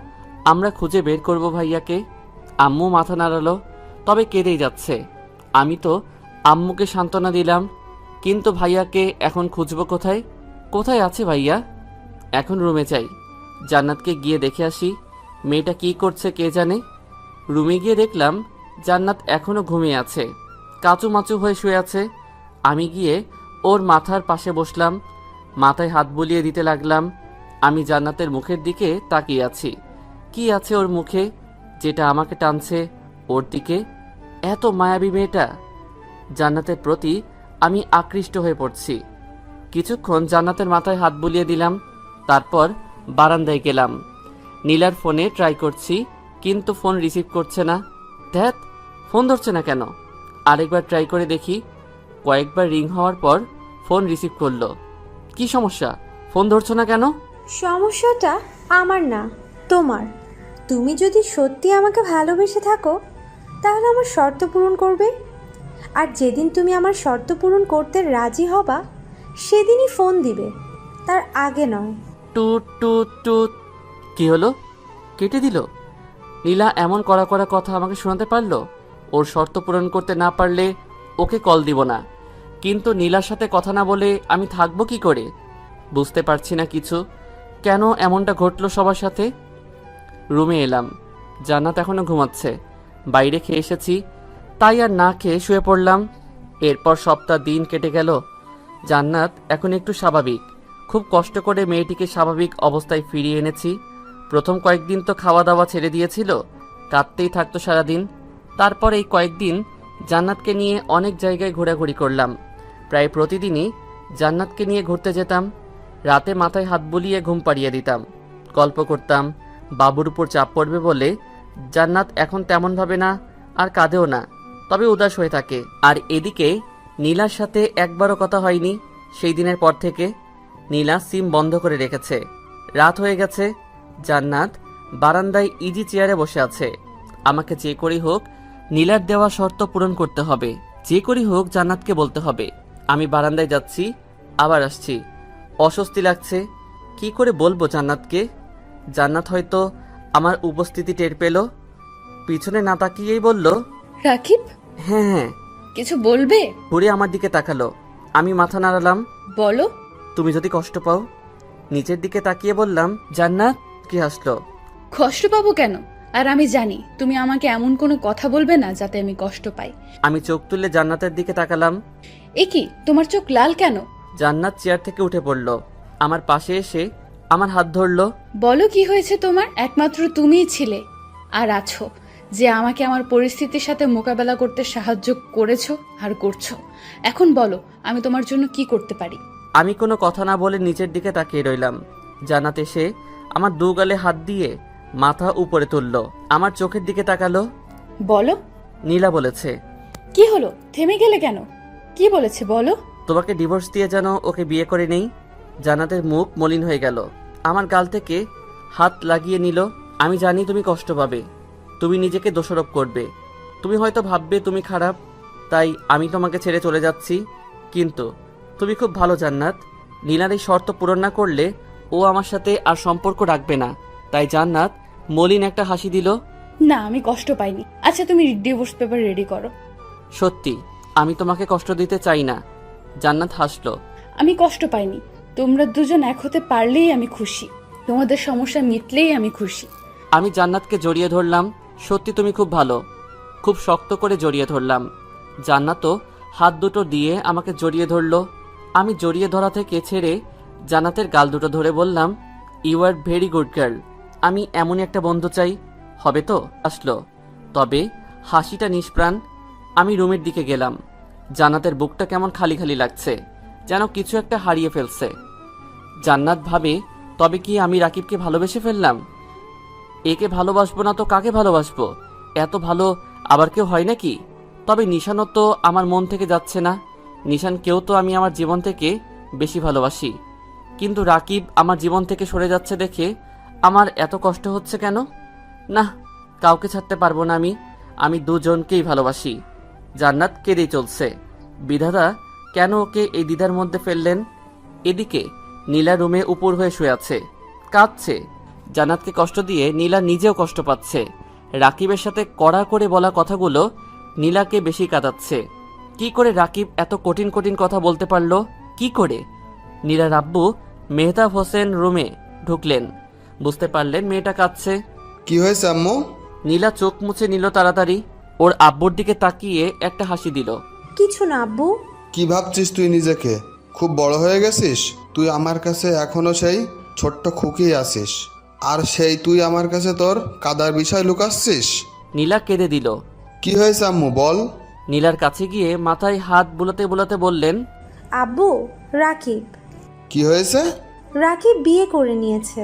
আমরা খুঁজে বের করব ভাইয়াকে। আম্মু মাথা নাড়ালো, তবে কেঁদেই যাচ্ছে। আমি তো আম্মুকে সান্ত্বনা দিলাম, কিন্তু ভাইয়াকে এখন খুঁজবো কোথায়? কোথায় আছে ভাইয়া? এখন রুমে যাই, জান্নাতকে গিয়ে দেখে আসি মেয়েটা কি করছে কে জানে। রুমে গিয়ে দেখলাম জান্নাত এখনো ঘুমিয়ে আছে, কাচুমাচু হয়ে শুয়ে আছে। আমি গিয়ে ওর মাথার পাশে বসলাম। মাথায় হাত বুলিয়ে দিতে লাগলাম। আমি জান্নাতের মুখের দিকে তাকিয়ে আছি। কি আছে ওর মুখে যেটা আমাকে টানছে ওর দিকে? এত মায়াবী মেয়েটা। জান্নাতের প্রতি আমি আকৃষ্ট হয়ে পড়ছি। কিছুক্ষণ জান্নাতের মাথায় হাত বুলিয়ে দিলাম, তারপর বারান্দায় গেলাম। নীলার ফোনে ট্রাই করছি, কিন্তু ফোন রিসিভ করছে না। ধ্যাত, ফোন ধরছে না কেন? আরেকবার ট্রাই করে দেখি। কয়েকবার রিং হওয়ার পর ফোন রিসিভ করলো। কি সমস্যা? ফোন ধরছো না কেন? সমস্যাটা আমার না, তোমার। তুমি যদি সত্যি আমাকে ভালোবেসে থাকো তাহলে আমার শর্ত পূরণ করবে, আর যেদিন তুমি আমার শর্ত পূরণ করতে রাজি হবা সেদিনই ফোন দিবে, তার আগে নয়। টুট টুট টুট। কি হলো? কেটে দিল? নীলা এমন কড়া কড়া কথা আমাকে শোনাতে পারলো? ওর শর্ত পূরণ করতে না পারলে ওকে কল দিব না, কিন্তু নীলার সাথে কথা না বলে আমি থাকবো কি করে? বুঝতে পারছি না কিছু। কেন এমনটা ঘটলো সবার সাথে? রুমে এলাম। জান্নাত এখনো ঘুমাচ্ছে। বাইরে খেয়ে এসেছি, তাই আর না খেয়ে শুয়ে পড়লাম। এরপর সপ্তাহ দিন কেটে গেল। জান্নাত এখন একটু স্বাভাবিক। খুব কষ্ট করে মেয়েটিকে স্বাভাবিক অবস্থায় ফিরিয়ে এনেছি। প্রথম কয়েকদিন তো খাওয়া দাওয়া ছেড়ে দিয়েছিল, কাঁদতেই থাকতো সারাদিন। তারপর এই কয়েকদিন জান্নাতকে নিয়ে অনেক জায়গায় ঘোরাঘুরি করলাম। প্রায় প্রতিদিনই জান্নাতকে নিয়ে ঘুরতে যেতাম। রাতে মাথায় হাত বুলিয়ে ঘুম পাড়িয়ে দিতাম, গল্প করতাম। বাবুর উপর চাপ পড়বে বলে জান্নাত এখন তেমন ভাবে না, আর কাঁদেও না, তবে উদাস হয়ে থাকে। আর এদিকে নীলার সাথে একবারও কথা হয়নি সেই দিনের পর থেকে। নীলা সিম বন্ধ করে রেখেছে। রাত হয়ে গেছে। জান্নাত বারান্দায় ইজি চেয়ারে বসে আছে। আমাকে যে করেই হোক নীলার দেওয়া শর্ত পূরণ করতে হবে। যে করেই হোক জান্নাতকে বলতে হবে। আমি বারান্দায় যাচ্ছি, আবার আসছি। অস্বস্তি লাগছে। কি করে বলবো জান্নাতকে? জান্নাত হয়তো আমার উপস্থিতি টের পেল, পিছনে না তাকিয়েই বলল, রাকিব, হ্যাঁ হ্যাঁ। কিছু বলবে? ঘুরে আমার দিকে তাকালো। আমি মাথা নাড়ালাম। বলো। তুমি যদি কষ্ট পাও? নিচের দিকে তাকিয়ে বললাম। জান্নাত কি হাসলো। কষ্ট পাবো কেন? আর আমি জানি তুমি আমাকে এমন কোনো কথা বলবে না যাতে আমি কষ্ট পাই। আমি চোখ তুলে জান্নাতের দিকে তাকালাম। এ কি, তোমার চোখ লাল কেন? জান্নাত চেয়ার থেকে উঠে পড়ল, আমার পাশে এসে আমার হাত ধরলো। বলো কি হয়েছে তোমার? একমাত্র তুমিই ছিলে আর আছো যে আমাকে আমার পরিস্থিতির সাথে মোকাবেলা করতে সাহায্য করেছো আর করছো। এখন বলো আমি তোমার জন্য কি করতে পারি? আমি কোনো কথা না বলে নিচের দিকে তাকিয়ে রইলাম। জান্নাত এসে আমার দু গালে হাত দিয়ে মাথা উপরে তুললো, আমার চোখের দিকে তাকালো। বলো। নীলা বলেছে। কি হলো, থেমে গেলে কেন? কি বলেছে বলো। তোমাকে ডিভোর্স দিয়ে যেন ওকে বিয়ে করে নেই। জান্নাতের মুখ মলিন হয়ে গেল, আমার গাল থেকে হাত লাগিয়ে নিল। আমি জানি তুমি কষ্ট পাবে, তুমি নিজেকে দোষারোপ করবে, তুমি হয়তো ভাববে তুমি খারাপ, তাই আমি তোমাকে ছেড়ে চলে যাচ্ছি। কিন্তু তুমি খুব ভালো জান্নাত। নীলার এই শর্ত পূরণ না করলে ও আমার সাথে আর সম্পর্ক রাখবে না। তাই জান্নাত মলিন একটা হাসি দিল। না, আমি কষ্ট পাইনি। আচ্ছা তুমি ডিভোর্স পেপার রেডি করো। সত্যি আমি তোমাকে কষ্ট দিতে চাই না। জান্নাত হাসলো। আমি কষ্ট পাইনি। তোমরা দুজন এক হতে পারলেই আমি খুশি, তোমাদের সমস্যা মিটলেই আমি খুশি। আমি জান্নাতকে জড়িয়ে ধরলাম। সত্যি তুমি খুব ভালো। খুব শক্ত করে জড়িয়ে ধরলাম। জান্নাতও হাত দুটো দিয়ে আমাকে জড়িয়ে ধরলো। আমি জড়িয়ে ধরা থেকে ছেড়ে জান্নাতের গাল দুটো ধরে বললাম, you are very good girl. আমি এমনই একটা বন্ধু চাই। হবে তো? আসলো, তবে হাসিটা নিষ্প্রাণ। আমি রুমের দিকে গেলাম। জান্নাতের বুকটা কেমন খালি খালি লাগছে, যেন কিছু একটা হারিয়ে ফেলছে। জান্নাত ভাবে, তবে কি আমি রাকিবকে ভালোবেসে ফেললাম? একে ভালোবাসবো না তো কাকে ভালোবাসবো? এত ভালো আবার কেউ হয় নাকি? তবে নিশানও তো আমার মন থেকে যাচ্ছে না। নিশানকেও তো আমি আমার জীবন থেকে বেশি ভালোবাসি, কিন্তু রাকিব আমার জীবন থেকে সরে যাচ্ছে দেখে আমার এত কষ্ট হচ্ছে কেন? না, কাউকে ছাড়তে পারবো না আমি দুজনকেই ভালোবাসি। জান্নাত কেঁদেই চলছে। বিধাতা কেন ওকে এই দ্বিধার মধ্যে ফেললেন? এদিকে নীলা রুমে উপর হয়ে শুয়ে আছে, কাঁদছে। জান্নাতকে কষ্ট দিয়ে নীলা নিজেও কষ্ট পাচ্ছে। রাকিবের সাথে কড়া করে বলা কথাগুলো নীলাকে বেশি কাঁদাচ্ছে। কি করে রাকিব এত কঠিন কঠিন কথা বলতে পারলো? কি করে? নীলার আব্বু মেহতাব হোসেন রুমে ঢুকলেন, বুঝতে পারলেন মেয়েটা কাঁদছে। কি হয়েছে আম্মু? নীলা চোখ মুছে নিল তাড়াতাড়ি। ওর আব্বুর দিকে তাকিয়ে একটা হাসি দিল। কিছু না আব্বু। কি ভাবছিস তুই নিজেকে? খুব বড় হয়ে গেছিস? তুই আমার কাছে এখনো সেই ছোট্ট খুকি আছিস, আর সেই তুই আমার কাছে তোর কাদার বিষয় লুকাচ্ছিস। নীলা কেঁদে দিল। কি হয়েছে আম্মু বল। নীলার কাছে গিয়ে মাথায় হাত বুলাতে বুলাতে বললেন, আব্বু, রাকিব কি হয়েছে? রাকিব বিয়ে করে নিয়েছে।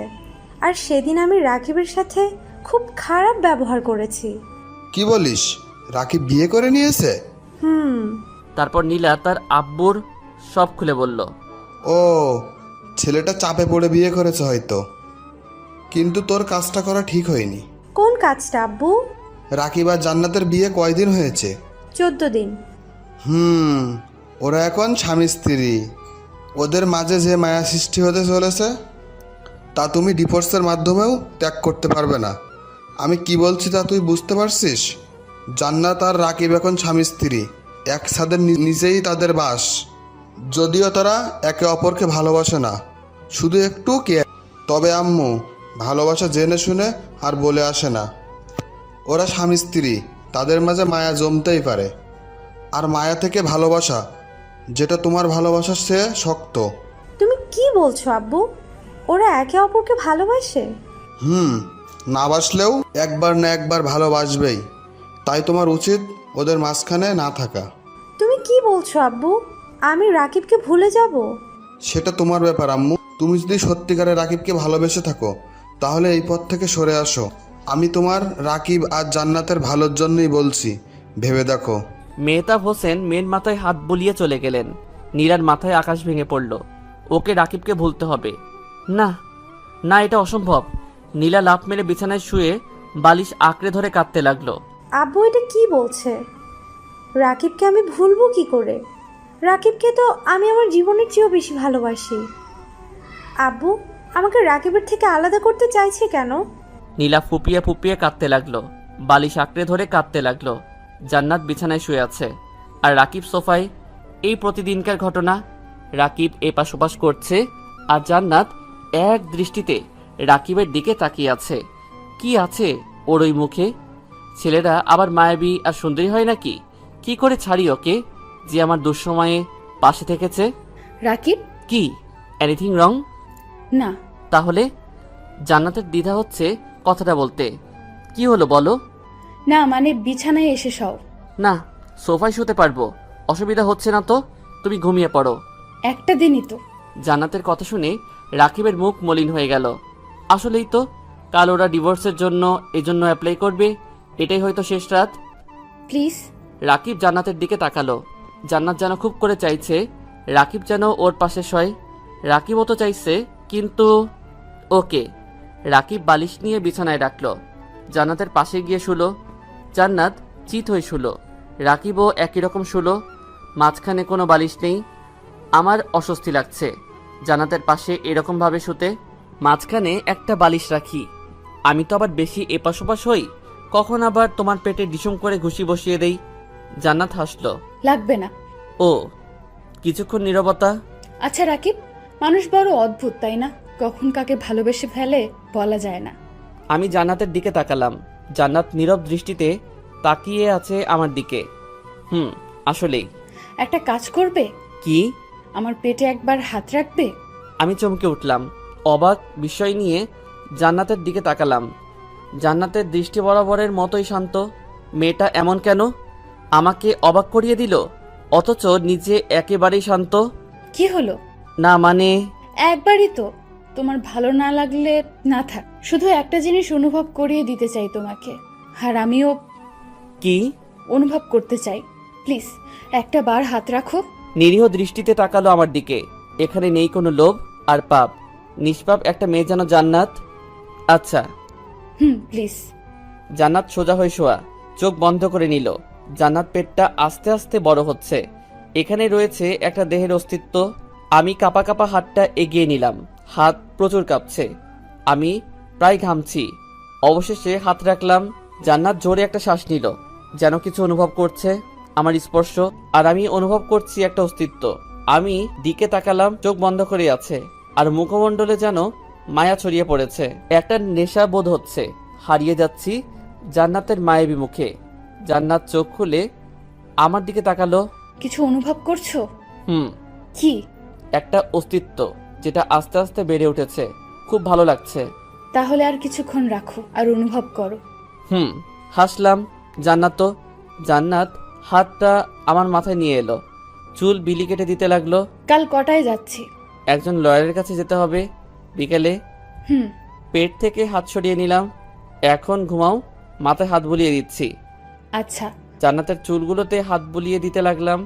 আর সেদিন আমি রাকিবের সাথে খুব খারাপ ব্যবহার করেছি। কি বলিস, রাকিব বিয়ে করে নিয়েছে? তারপর নীলা তার আব্বুর সব খুলে বলল। ও, ছেলেটা চাপে পড়ে বিয়ে করেছে হয়তো, কিন্তু তোর কাজটা করা ঠিক হয়নি। কোন কাজটা আব্বু? রাকিব আর জান্নাতের বিয়ে কয়দিন হয়েছে? 14 দিন। ওরা এখন স্বামী স্ত্রী। ওদের মাঝে যে মায়া সৃষ্টি হতে চলেছে তা তুমি ডিভোর্সের মাধ্যমেও ত্যাগ করতে পারবে না। আমি কি বলছি তা তুই বুঝতে পারছিস? জান্নাত আর রাকিব এখন স্বামী স্ত্রী, এক ছাদের নিচেই তাদের বাস। যদিও তারা একে অপরকে ভালোবাসে না, শুধু একটু কেয়ার। তবে আম্মু, ভালোবাসা জেনে শুনে আর বলে আসে না। ওরা স্বামী স্ত্রী, তাদের মাঝে মায়া জমতেই পারে। আর মায়া থেকে ভালোবাসা, যেটা তোমার ভালোবাসার চেয়ে শক্ত। তুমি কি বলছো আব্বু? ওরা একে অপরকে ভালোবাসে? না বাসলেও একবার না একবার ভালোবাসবেই। তাই তোমার উচিত ওদের মাঝখানে না থাকা। তুমি কি বলছো আব্বু? আমি রাকিবকে ভুলে যাব? সেটা তোমার ব্যাপার আম্মু। তুমি যদি সত্যিকারে রাকিবকে ভালোবেসে থাকো তাহলে এই পথ থেকে সরে আসো। আমি তোমার রাকিব আর জান্নাতের ভালোর জন্যই বলছি, ভেবে দেখো। মেহতাব হোসেন মেয়ের মাথায় হাত বুলিয়ে চলে গেলেন। নীলার মাথায় আকাশ ভেঙে পড়ল। ওকে রাকিবকে ভুলতে হবে। না না, এটা অসম্ভব। নীলা লাফ মেরে বিছানায় শুয়ে বালিশ আঁকড়ে ধরে কাঁদতে লাগলো। আব্বু এটা কি বলছে? রাকিবকে আমি ভুলবো কি করে? রাকিবকে তো আমি আমার জীবনের চেয়েও বেশি ভালোবাসি। আব্বু আমাকে রাকিবের থেকে আলাদা করতে চাইছে কেন? নীলা ফুপিয়ে ফুপিয়ে কাঁদতে লাগলো, বালিশ আঁকড়ে ধরে কাঁদতে লাগলো। জান্নাত বিছানায় শুয়ে আছে আর রাকিব সোফায়। এই প্রতিদিনকার ঘটনা। রাকিব এপাশ ওপাশ করছে আর জান্নাত এক দৃষ্টিতে রাকিবের দিকে তাকিয়ে আছে। কি আছে ওর ওই মুখে? ছেলেরা আবার মায়াবী আর সুন্দরী হয় নাকি? কি করে ছাড়ি ওকে, যে আমার দুঃসময়ে পাশে থেকেছে? রাকিব? কি, এনিথিং রং? না। তাহলে? জান্নাতের দ্বিধা হচ্ছে কথাটা বলতে। কি হলো বলো? না মানে বিছানায় এসে সও। না, সোফায় শুতে পারবো, অসুবিধা হচ্ছে না তো। তুমি ঘুমিয়ে পড়ো। একটা দিনই তো। জান্নাতের কথা শুনে রাকিবের মুখ মলিন হয়ে গেল। আসলেই তো, কাল ওরা ডিভোর্সের জন্য এজন্য অ্যাপ্লাই করবে। এটাই হয়তো শেষ রাত। প্লিজ। রাকিব জান্নাতের দিকে তাকালো। জান্নাত যেন খুব করে চাইছে রাকিব যেন ওর পাশে শয়। রাকিবও তো চাইছে, কিন্তু ওকে। রাকিব বালিশ নিয়ে বিছানায় রাখলো, জান্নাতের পাশে গিয়ে শুলো। জান্নাত চিত হয়ে শুলো, রাকিবও একই রকম শুলো। মাঝখানে কোনো বালিশ নেই। আমার অস্বস্তি লাগছে জান্নাতের পাশে এরকমভাবে শুতে। মাঝখানে একটা বালিশ রাখি। আমি তো আবার বেশি এপাশ ওপাশ হই, কখন আবার তোমার পেটে ডিসুম করে ঘুষি বসিয়ে দেই। জান্নাত হাসলো। লাগবে না। ও, কিছুক্ষণ নীরবতা। আচ্ছা রাকিব, মানুষ বড় অদ্ভুত তাই না? কখন কাকে ভালোবেসে ফেলে বলা যায় না। আমি জান্নাতের দিকে তাকালাম। জান্নাত নীরব দৃষ্টিতে তাকিয়ে আছে আমার দিকে। আসলেই। একটা কাজ করবে? কি? আমার পেটে একবার হাত রাখবে? আমি চমকে উঠলাম, অবাক বিস্ময় নিয়ে জান্নাতের দিকে তাকালাম। জান্নাতের দৃষ্টি বরাবরের মতোই শান্ত। মেয়েটা এমন কেন? আমাকে অবাক করিয়ে দিল, অথচ নিজে একেবারেই শান্ত। কি হলো? না মানে? একবারই তো। তোমার ভালো না লাগলে না থাক। শুধু একটা জিনিস অনুভব করিয়ে দিতে চাই তোমাকে, আর আমিও কি অনুভব করতে চাই। প্লিজ একটা বার হাত রাখো। নিরীহ দৃষ্টিতে তাকালো আমার দিকে। এখানে নেই কোনো লোভ আর পাপ, নিষ্পাপ একটা মেয়ে যেন জান্নাত। আচ্ছা। প্লিজ। জান্নাত সোজা হয়ে শোয়া, চোখ বন্ধ করে নিল। জান্নাত পেটটা আস্তে আস্তে বড় হচ্ছে। এখানে রয়েছে একটা দেহের অস্তিত্ব। আমি কাঁপা কাঁপা হাতটা এগিয়ে নিলাম। হাত প্রচুর কাঁপছে, আমি প্রায় ঘামছি। অবশেষে হাত রাখলাম। জান্নাত জোরে একটা শ্বাস নিল, যেন কিছু অনুভব করছে আমার স্পর্শ, আর আমি অনুভব করছি একটা অস্তিত্ব। আমি দিকে তাকালাম, চোখ বন্ধ করে আছে, আর মুখমণ্ডলে যেন মায়া ছড়িয়ে পড়েছে। একটা নেশা বোধ হচ্ছে, হারিয়ে যাচ্ছি জান্নাতের মায়াবী মুখে। জান্নাত চোখ খুলে আমার দিকে তাকালো। কিছু অনুভব করছো? হুম। কি? একটা অস্তিত্ব, যেটা আস্তে আস্তে বেড়ে উঠেছে। খুব ভালো লাগছে। তাহলে আর কিছুক্ষণ রাখো আর অনুভব করো। হাসলাম। জান্নাত হাতটা আমার মাথায় নিয়ে এলো, চুল বিলি কেটে দিতে লাগলো। কাল কটায় যাচ্ছি? একজন লয়ারের কাছে যেতে হবে বিকেলে। হুম। পেট থেকে হাত সরিয়ে নিলাম। এখন ঘুমাও, মাথায় হাত বুলিয়ে দিচ্ছি। আচ্ছা। জান্নাতের চুলগুলোতে হাত বুলিয়ে দিতে লাগলাম।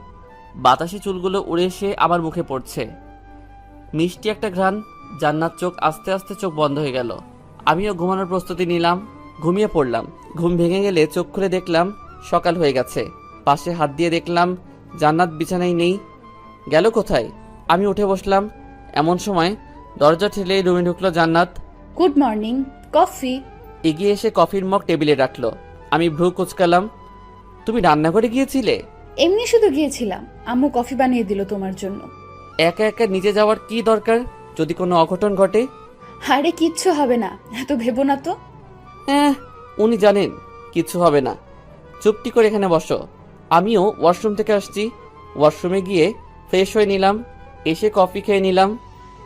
বাতাসে চুলগুলো উড়ে এসে আমার মুখে পড়ছে। মিষ্টি একটা ঘ্রাণ। জান্নাত আস্তে আস্তে চোখ বন্ধ হয়ে গেল। আমিও ঘুমানোর প্রস্তুতি নিলাম। ঘুমিয়ে পড়লাম। ঘুম ভেঙে গেলে চোখ খুলে দেখলাম সকাল হয়ে গেছে। পাশে হাত দিয়ে দেখলাম জান্নাত বিছানায় নেই। গেল কোথায়? আমি উঠে বসলাম। এমন সময় দরজা ঠেলে রুমে ঢুকলো জান্নাত। Good morning. কফি? এগিয়ে এসে কফির মগ টেবিলে রাখলো। আমি ভ্রু কুচকালাম। তুমি রান্নাঘরে গিয়েছিলে? এমনি শুধু গিয়েছিলাম, আম্মু কফি বানিয়ে দিল তোমার জন্য। একা একা নিচে যাওয়ার কি দরকার, যদি কোনো অঘটন ঘটে? আরে কিচ্ছু হবে না, এত ভেবো না তো। উনি জানেন কিছু হবে না। চুপটি করে এখানে বসো। আমিও ওয়াশরুম থেকে আসছি। ওয়াশরুমে গিয়ে ফ্রেশ হয়ে নিলাম। এসে কফি খেয়ে নিলাম।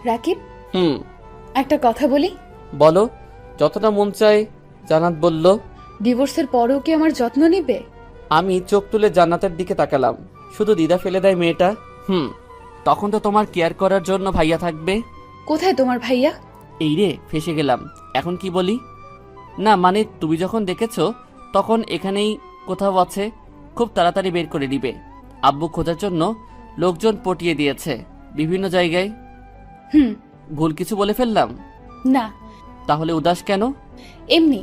রাকিব, হুম। একটা কথা বলি? বলো। যতটা মন চায়। জান্নাত বলল। ডিভোর্সের পরেও কি আমার যত্ন নিবে? আমি চোখ তুলে জান্নাতের দিকে তাকালাম। শুধু দ্বিধা ফেলে দেয় মেয়েটা। তখন তো তোমার কেয়ার করার জন্য ভাইয়া থাকবে। কোথায় তোমার ভাইয়া? এই রে, ফেসে গেলাম। এখন কি বলি? না মানে তুমি যখন দেখেছো তখন এখানেই কোথাও আছে। খুব তাড়াতাড়ি বের করে দিবে। আব্বু খোঁজার জন্য লোকজন পটিয়ে দিয়েছে বিভিন্ন জায়গায়। ভুল কিছু বলে ফেললাম? না। তাহলে উদাস কেন? এমনি।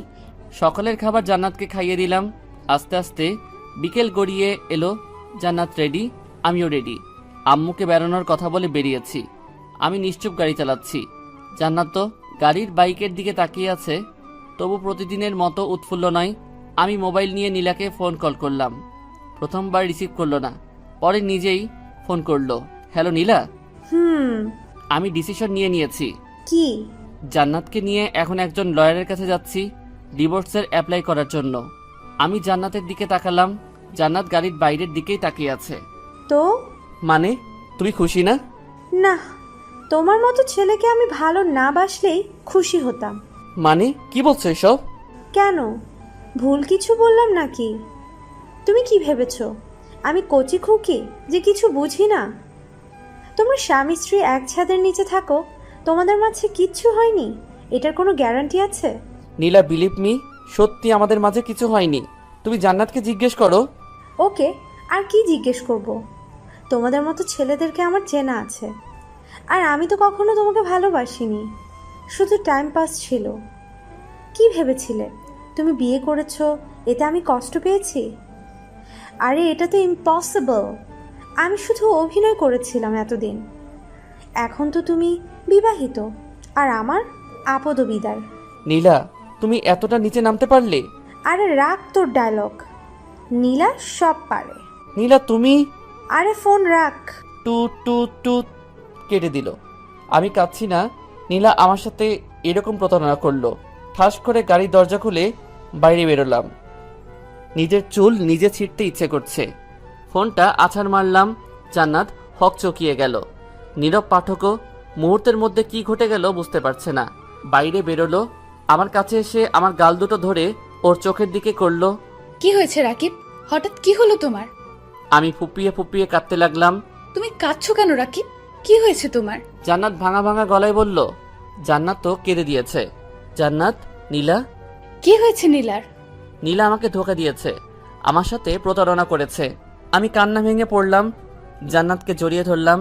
সকালের খাবার জান্নাতকে খাইয়ে দিলাম। আস্তে আস্তে বিকেল গড়িয়ে এলো। জান্নাত রেডি, আমিও রেডি। আম্মুকে বেরোনোর কথা বলে বেরিয়েছি। আমি নিশ্চুপ গাড়ি চালাচ্ছি। জান্নাত তো গাড়ির বাইকের দিকে তাকিয়ে আছে, তবু প্রতিদিনের মতো উৎফুল্ল নয়। আমি মোবাইল নিয়ে নীলাকে ফোন কল করলাম। প্রথমবার রিসিভ করলো না, পরে নিজেই ফোন করলো। হ্যালো নীলা। আমি ডিসিশন নিয়ে নিয়েছি। কি? জান্নাতকে নিয়ে এখন একজন লয়ারের কাছে যাচ্ছি ডিভোর্সের অ্যাপ্লাই করার জন্য। আমি জান্নাতের দিকে তাকালাম। জান্নাত গাড়ির বাইরের দিকেই তাকিয়ে আছে। তো মানে তুমি খুশি না? না, তোমার মতো ছেলেকে আমি ভালো না বাসলেই খুশি হতাম। মানে কি বলছো এসব? কেন, ভুল কিছু বললাম নাকি? তুমি কি ভেবেছো আমি কচি খুকি যে কিছু বুঝি না? তোমরা স্বামী স্ত্রী এক ছাদের নিচে থাকো, তোমাদের মাঝে কিচ্ছু হয়নি, এটার কোনো গ্যারান্টি আছে? নীলা, বিলিভ মি, সত্যি আমাদের মাঝে কিছু হয়নি। তুমি জান্নাতকে জিজ্ঞেস করো। ওকে, আর কি জিজ্ঞেস করব? তোমাদের মতো ছেলেদেরকে আমার চেনা আছে। আর আমি তো কখনো তোমাকে ভালোবাসিনি, শুধু টাইম পাস ছিল। কি ভেবেছিলে তুমি বিয়ে করেছো এতে আমি কষ্ট পেয়েছি? আরে এটা তো ইম্পসিবল। আমি শুধু অভিনয় করেছিলাম এতদিন। এখন তো তুমি বিবাহিত, আর আমার আপদ বিদায়। নীলা, তুমি এতটা নিচে নামতে পারলে? আরে রাখ তোর ডায়লগ, নীলা সব পারে। নীলা তুমি। আরে ফোন রাখ। টু টু টু কেটে দিল। আমি কাঁদছি না। নীলা আমার সাথে এরকম প্রতারণা করলো। ঠাস করে গাড়ির দরজা খুলে বাইরে বেরোলাম। নিজের চুল নিজে ছিঁড়তে ইচ্ছে করছে। ফোনটা আছাড় মারলাম। জান্নাত হক চকিয়ে গেল। নীরব পাঠকও মুহূর্তের মধ্যে কি ঘটে গেল বুঝতে পারছে না। বাইরে বেরোলো, আমার কাছে এসে আমার গাল দুটো ধরে ওর চোখের দিকে করলো। কি হয়েছে রাকিব, হঠাৎ কি হলো তোমার? আমি ফুপিয়ে ফুপিয়ে কাঁদতে লাগলাম। তুমি কাঁদছো কেন রাকিব, কি হয়েছে তোমার? জান্নাত ভাঙা ভাঙা গলায় বলল। জান্নাত তো কেঁদে দিয়েছে। জান্নাত, নীলা। কি হয়েছে নীলার? নীলা আমাকে ধোঁকা দিয়েছে, আমার সাথে প্রতারণা করেছে। আমি কান্না ভেঙে পড়লাম। জান্নাতকে জড়িয়ে ধরলাম।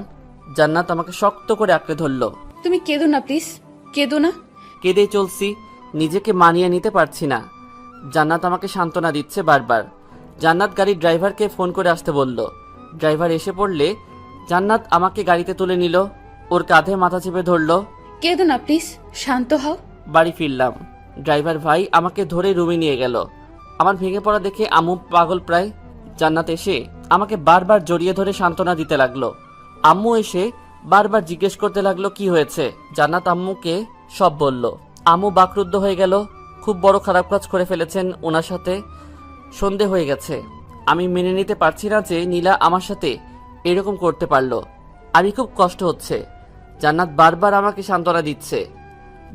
জান্নাত আমাকে শক্ত করে আঁকড়ে ধরলো। তুমি কেঁদো না প্লিজ, কেঁদো না। কেঁদেই চলছি, নিজেকে মানিয়ে নিতে পারছি না। জান্নাত আমাকে সান্ত্বনা দিচ্ছে বারবার। জান্নাত গাড়ির ড্রাইভারকে ফোন করে আসতে বলল। ড্রাইভার এসে পড়লে জান্নাত আমাকে গাড়িতে তুলে নিল, ওর কাঁধে মাথা চেপে ধরলো। কেঁদো না প্লিজ, শান্ত হও। বাড়ি ফিরলাম। ড্রাইভার ভাই আমাকে ধরে রুমে নিয়ে গেল। আমার ভেঙে পড়া দেখে আম্মু পাগল প্রায়। জান্নাত এসে আমাকে বারবার জড়িয়ে ধরে সান্ত্বনা দিতে লাগলো। আম্মু এসে বারবার জিজ্ঞেস করতে লাগলো কি হয়েছে। জান্নাত আম্মুকে সব বলল। আম্মু বাকরুদ্ধ হয়ে গেল। খুব বড় খারাপ কাজ করে ফেলেছেন ওনার সাথে। সন্ধে হয়ে গেছে। আমি মেনে নিতে পারছি না যে নীলা আমার সাথে এরকম করতে পারলো। আমি খুব কষ্ট হচ্ছে। জান্নাত বারবার আমাকে সান্ত্বনা দিচ্ছে।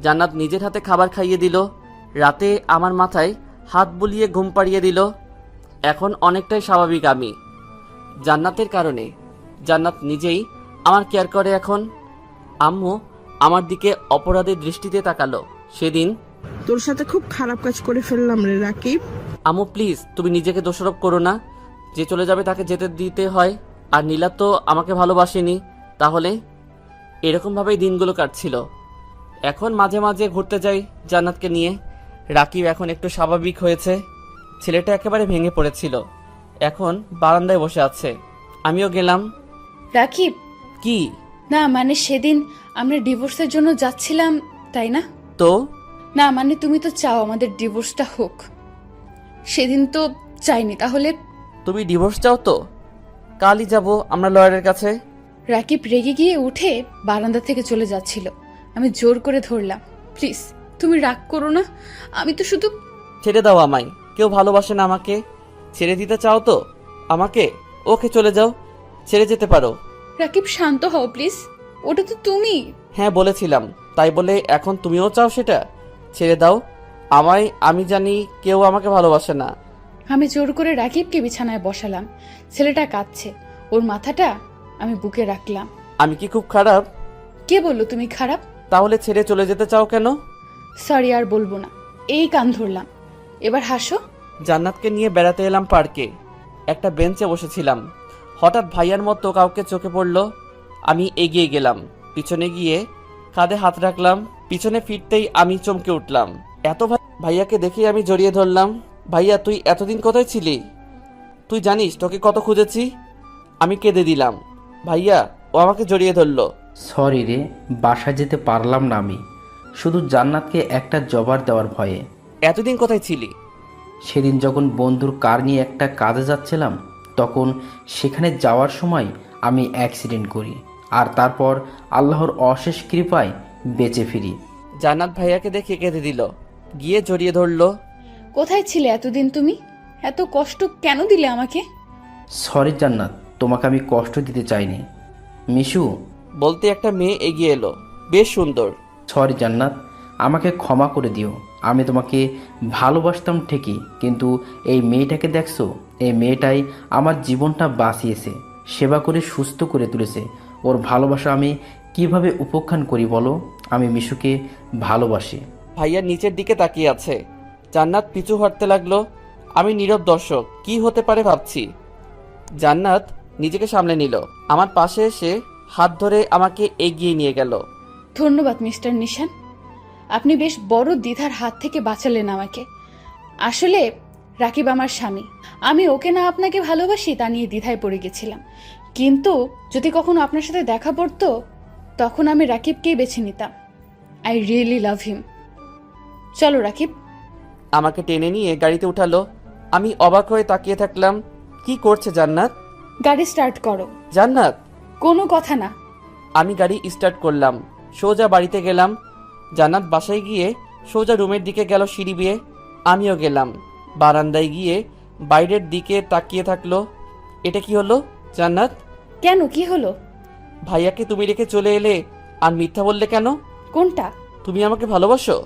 জান্নাত নিজের হাতে খাবার খাইয়ে দিল, রাতে আমার মাথায় হাত বুলিয়ে ঘুম পাড়িয়ে দিল। এখন অনেকটাই স্বাভাবিক আমি জান্নাতের কারণে। জান্নাত নিজেই আমার কেয়ার করে এখন। আম্মু আমার দিকে অপরাধের দৃষ্টিতে তাকালো। সেদিন তোর সাথে খুব খারাপ কাজ করে ফেললাম রে রাকিব। আম্মু প্লিজ, তুমি নিজেকে দোষারোপ করো না। যে চলে যাবে তাকে যেতে দিতে হয়। আর নীলা তো আমাকে ভালোবাসেনি, তাহলে এরকমভাবেই দিনগুলো কাটছিল। এখন মাঝে মাঝে ঘুরতে যাই জান্নাতকে নিয়ে। রাকিব এখন একটু স্বাভাবিক হয়েছে। ছেলেটা একেবারে ভেঙে পড়েছিল, এখন বারান্দায় বসে আছে। আমিও গেলাম। রাকিব, কি? না মানে সেদিন আমরা ডিভোর্সের জন্য যাচ্ছিলাম, তাই না? তো না মানে তুমি তো চাও আমাদের ডিভোর্সটা হোক। সেদিন তো চাইনি, তাহলে? তুমি ডিভোর্স চাও তো কালই যাব আমরা লয়ারের কাছে। রাকিব রেগে গিয়ে উঠে বারান্দা থেকে চলে যাচ্ছিল। আমি জোর করে ধরলাম, প্লিজ তুমি রাগ করো না, আমি তো শুধু। ছেড়ে দাও আমায়, কেউ ভালোবাসে না আমাকে। ছেড়ে দিতে চাও তো আমাকে? ওকে চলে যাও, ছেড়ে যেতে পারো। রাকিব শান্ত হও প্লিজ, ওটা তো তুমি। হ্যাঁ বলেছিলাম, তাই বলে এখন তুমিও চাও সেটা? ছেড়ে দাও আমায়, আমি জানি কেউ আমাকে ভালোবাসে না। আমি জোর করে রাকিবকে বিছানায় বসালাম। ছেলেটা কাঁদছে, ওর মাথাটা আমি বুকে রাখলাম। আমি কি খুব খারাপ? কে বললো তুমি খারাপ? তাহলে ছেড়ে চলে যেতে চাও কেন? সরি, আর বলবো না। এই কান ধরলাম, এবার হাসো। জান্নাতকে নিয়ে বেড়াতে এলাম পার্কে। একটা বেঞ্চে বসেছিলাম, হঠাৎ ভাইয়ার মতো কাউকে চোখে পড়ল। আমি এগিয়ে গেলাম, পিছনে গিয়ে কাঁধে হাত রাখলাম। পিছনে ফিরতেই আমি চমকে উঠলাম। এত ভাইয়াকে দেখেই আমি জড়িয়ে ধরলাম। ভাইয়া, তুই এতদিন কোথায় ছিলি? তুই জানিস তোকে কত খুঁজেছি? আমি কেঁদে দিলাম। ভাইয়া ও আমাকে জড়িয়ে ধরলো। সরি রে, বাসা যেতে পারলাম না আমি, শুধু জান্নাতকে একটা জবাব দেওয়ার ভয়ে। এতদিন কোথায় ছিলি? সেদিন যখন বন্ধুর কার নিয়ে একটা কাজে যাচ্ছিলাম, তখন সেখানে যাওয়ার সময় আমি অ্যাক্সিডেন্ট করি, আর তারপর আল্লাহর অশেষ কৃপায় বেঁচে ফিরি। জান্নাত ভাইয়াকে দেখে কেঁদে দিল, গিয়ে জড়িয়ে ধরলো। কোথায় ছিলে এতদিন তুমি? এত কষ্ট কেন দিলে আমাকে? সরি জান্নাত, তোমাকে আমি কষ্ট দিতে চাইনি। মিশু, বলতে একটা মেয়ে এগিয়ে এলো, বেশ সুন্দর। সরি জান্নাত, আমাকে ক্ষমা করে দিও। আমি তোমাকে ভালোবাসতাম ঠিকই, কিন্তু এই মেয়েটাকে দেখছো, এই মেয়েটাই আমার জীবনটা বাঁচিয়েছে, সেবা করে সুস্থ করে তুলেছে। ওর ভালোবাসা আমি কিভাবে উপেক্ষা করি বলো? আমি মিশুকে ভালোবাসি। ভাইয়া নিচের দিকে তাকিয়ে আছে। জান্নাত পিছু হটতে লাগলো। আমি নীরব দর্শক, কি হতে পারে ভাবছি। জান্নাত নিজেকে সামলে নিল, আমার পাশে এসে হাত ধরে আমাকে এগিয়ে নিয়ে গেল। ধন্যবাদ মিস্টার নিশান, আপনি বেশ বড় দ্বিধার হাত থেকে বাঁচালেন আমাকে। আসলে রাকিব আমার স্বামী, আমি ওকে না আপনাকে ভালোবাসি তা নিয়ে দ্বিধায় পড়ে গেছিলাম। কিন্তু যদি কখনো আপনার সাথে দেখা পড়তো, তখন আমি রাকিবকেই বেছে নিতাম। আই রিয়েলি লাভ হিম। চলো রাকিব। আমাকে টেনে নিয়ে গাড়িতে উঠালো। আমি অবাক হয়ে তাকিয়ে থাকলাম। কি করছে জান্নাত? গাড়ি স্টার্ট করো। জান্নাত, কোনো কথা না। আমি গাড়ি স্টার্ট করলাম, সোজা বাড়িতে গেলাম। জান্নাত বাসায় গিয়ে সোজা রুমের দিকে গেল সিঁড়ি বেয়ে। আমিও গেলাম। বারান্দায় গিয়ে বাইরের দিকে তাকিয়ে থাকলো। এটা কি হলো জান্নাত? কেন, কি হলো? ভাইয়াকে তুমি রেখে চলে এলে, আর মিথ্যা বললে কেন? কোনটা? তুমি আমাকে ভালোবাসো?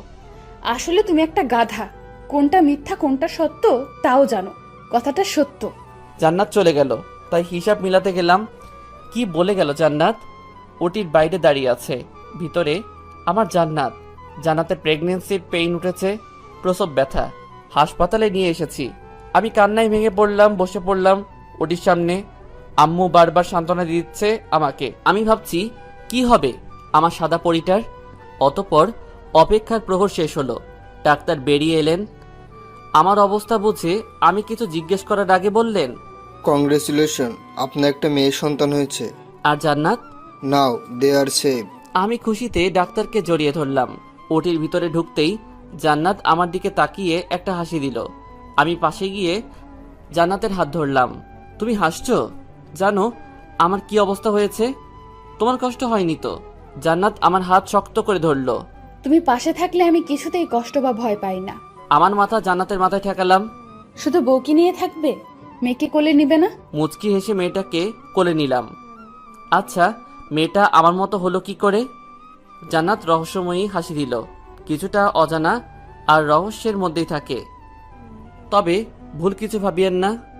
আসলে তুমি একটা গাধা, কোনটা মিথ্যা কোনটা সত্য তাও জানো। কথাটা সত্য। জান্নাত চলে গেল, তাই হিসাব মিলাতে গেলাম। কি বলে গেল জান্নাত? ওটির বাইরে দাঁড়িয়ে আছে, ভিতরে আমার জান্নাত। জান্নাতের প্রেগনেন্সির পেইন উঠেছে, প্রসব ব্যথা। হাসপাতালে নিয়ে এসেছি। আমি কান্নায় ভেঙে পড়লাম, বসে পড়লাম ওটির সামনে। আম্মু বারবার সান্ত্বনা দিচ্ছে আমাকে। আমি ভাবছি কি হবে আমার সাদা পরিটার। অতঃপর অপেক্ষার প্রহর শেষ হলো। ডাক্তার বেরিয়ে এলেন। আমার অবস্থা বুঝে আমি কিছু জিজ্ঞেস করার আগে বললেন, কংগ্রেচুলেশন, আপনার একটা মেয়ে সন্তান হয়েছে। আর জান্নাত? নাও দে আর সেভ। আমি খুশিতে ডাক্তারকে জড়িয়ে ধরলাম। ওটির ভিতরে ঢুকতেই জান্নাত আমার দিকে তাকিয়ে একটা হাসি দিল। আমি পাশে গিয়ে জান্নাতের হাত ধরলাম। তুমি হাসছো? জানো আমার কি অবস্থা হয়েছে? তোমার কষ্ট হয়নি তো? জান্নাত আমার হাত শক্ত করে ধরলো। তুমি পাশে থাকলে আমি কিছুতেই কষ্ট বা ভয় পাই না। আমার মাথা জান্নাতের মাথায় ঠেকালাম। শুধু বউকে নিয়ে থাকবে, মেয়েকে কোলে নিবে না? মুচকি হেসে মেয়েটাকে কোলে নিলাম। আচ্ছা মেয়েটা আমার মতো হলো কি করে? জান্নাত রহস্যময়ী হাসি দিল। কিছুটা অজানা আর রহস্যের মধ্যেই থাকে। তবে ভুল কিছু ভাবিয়েন না।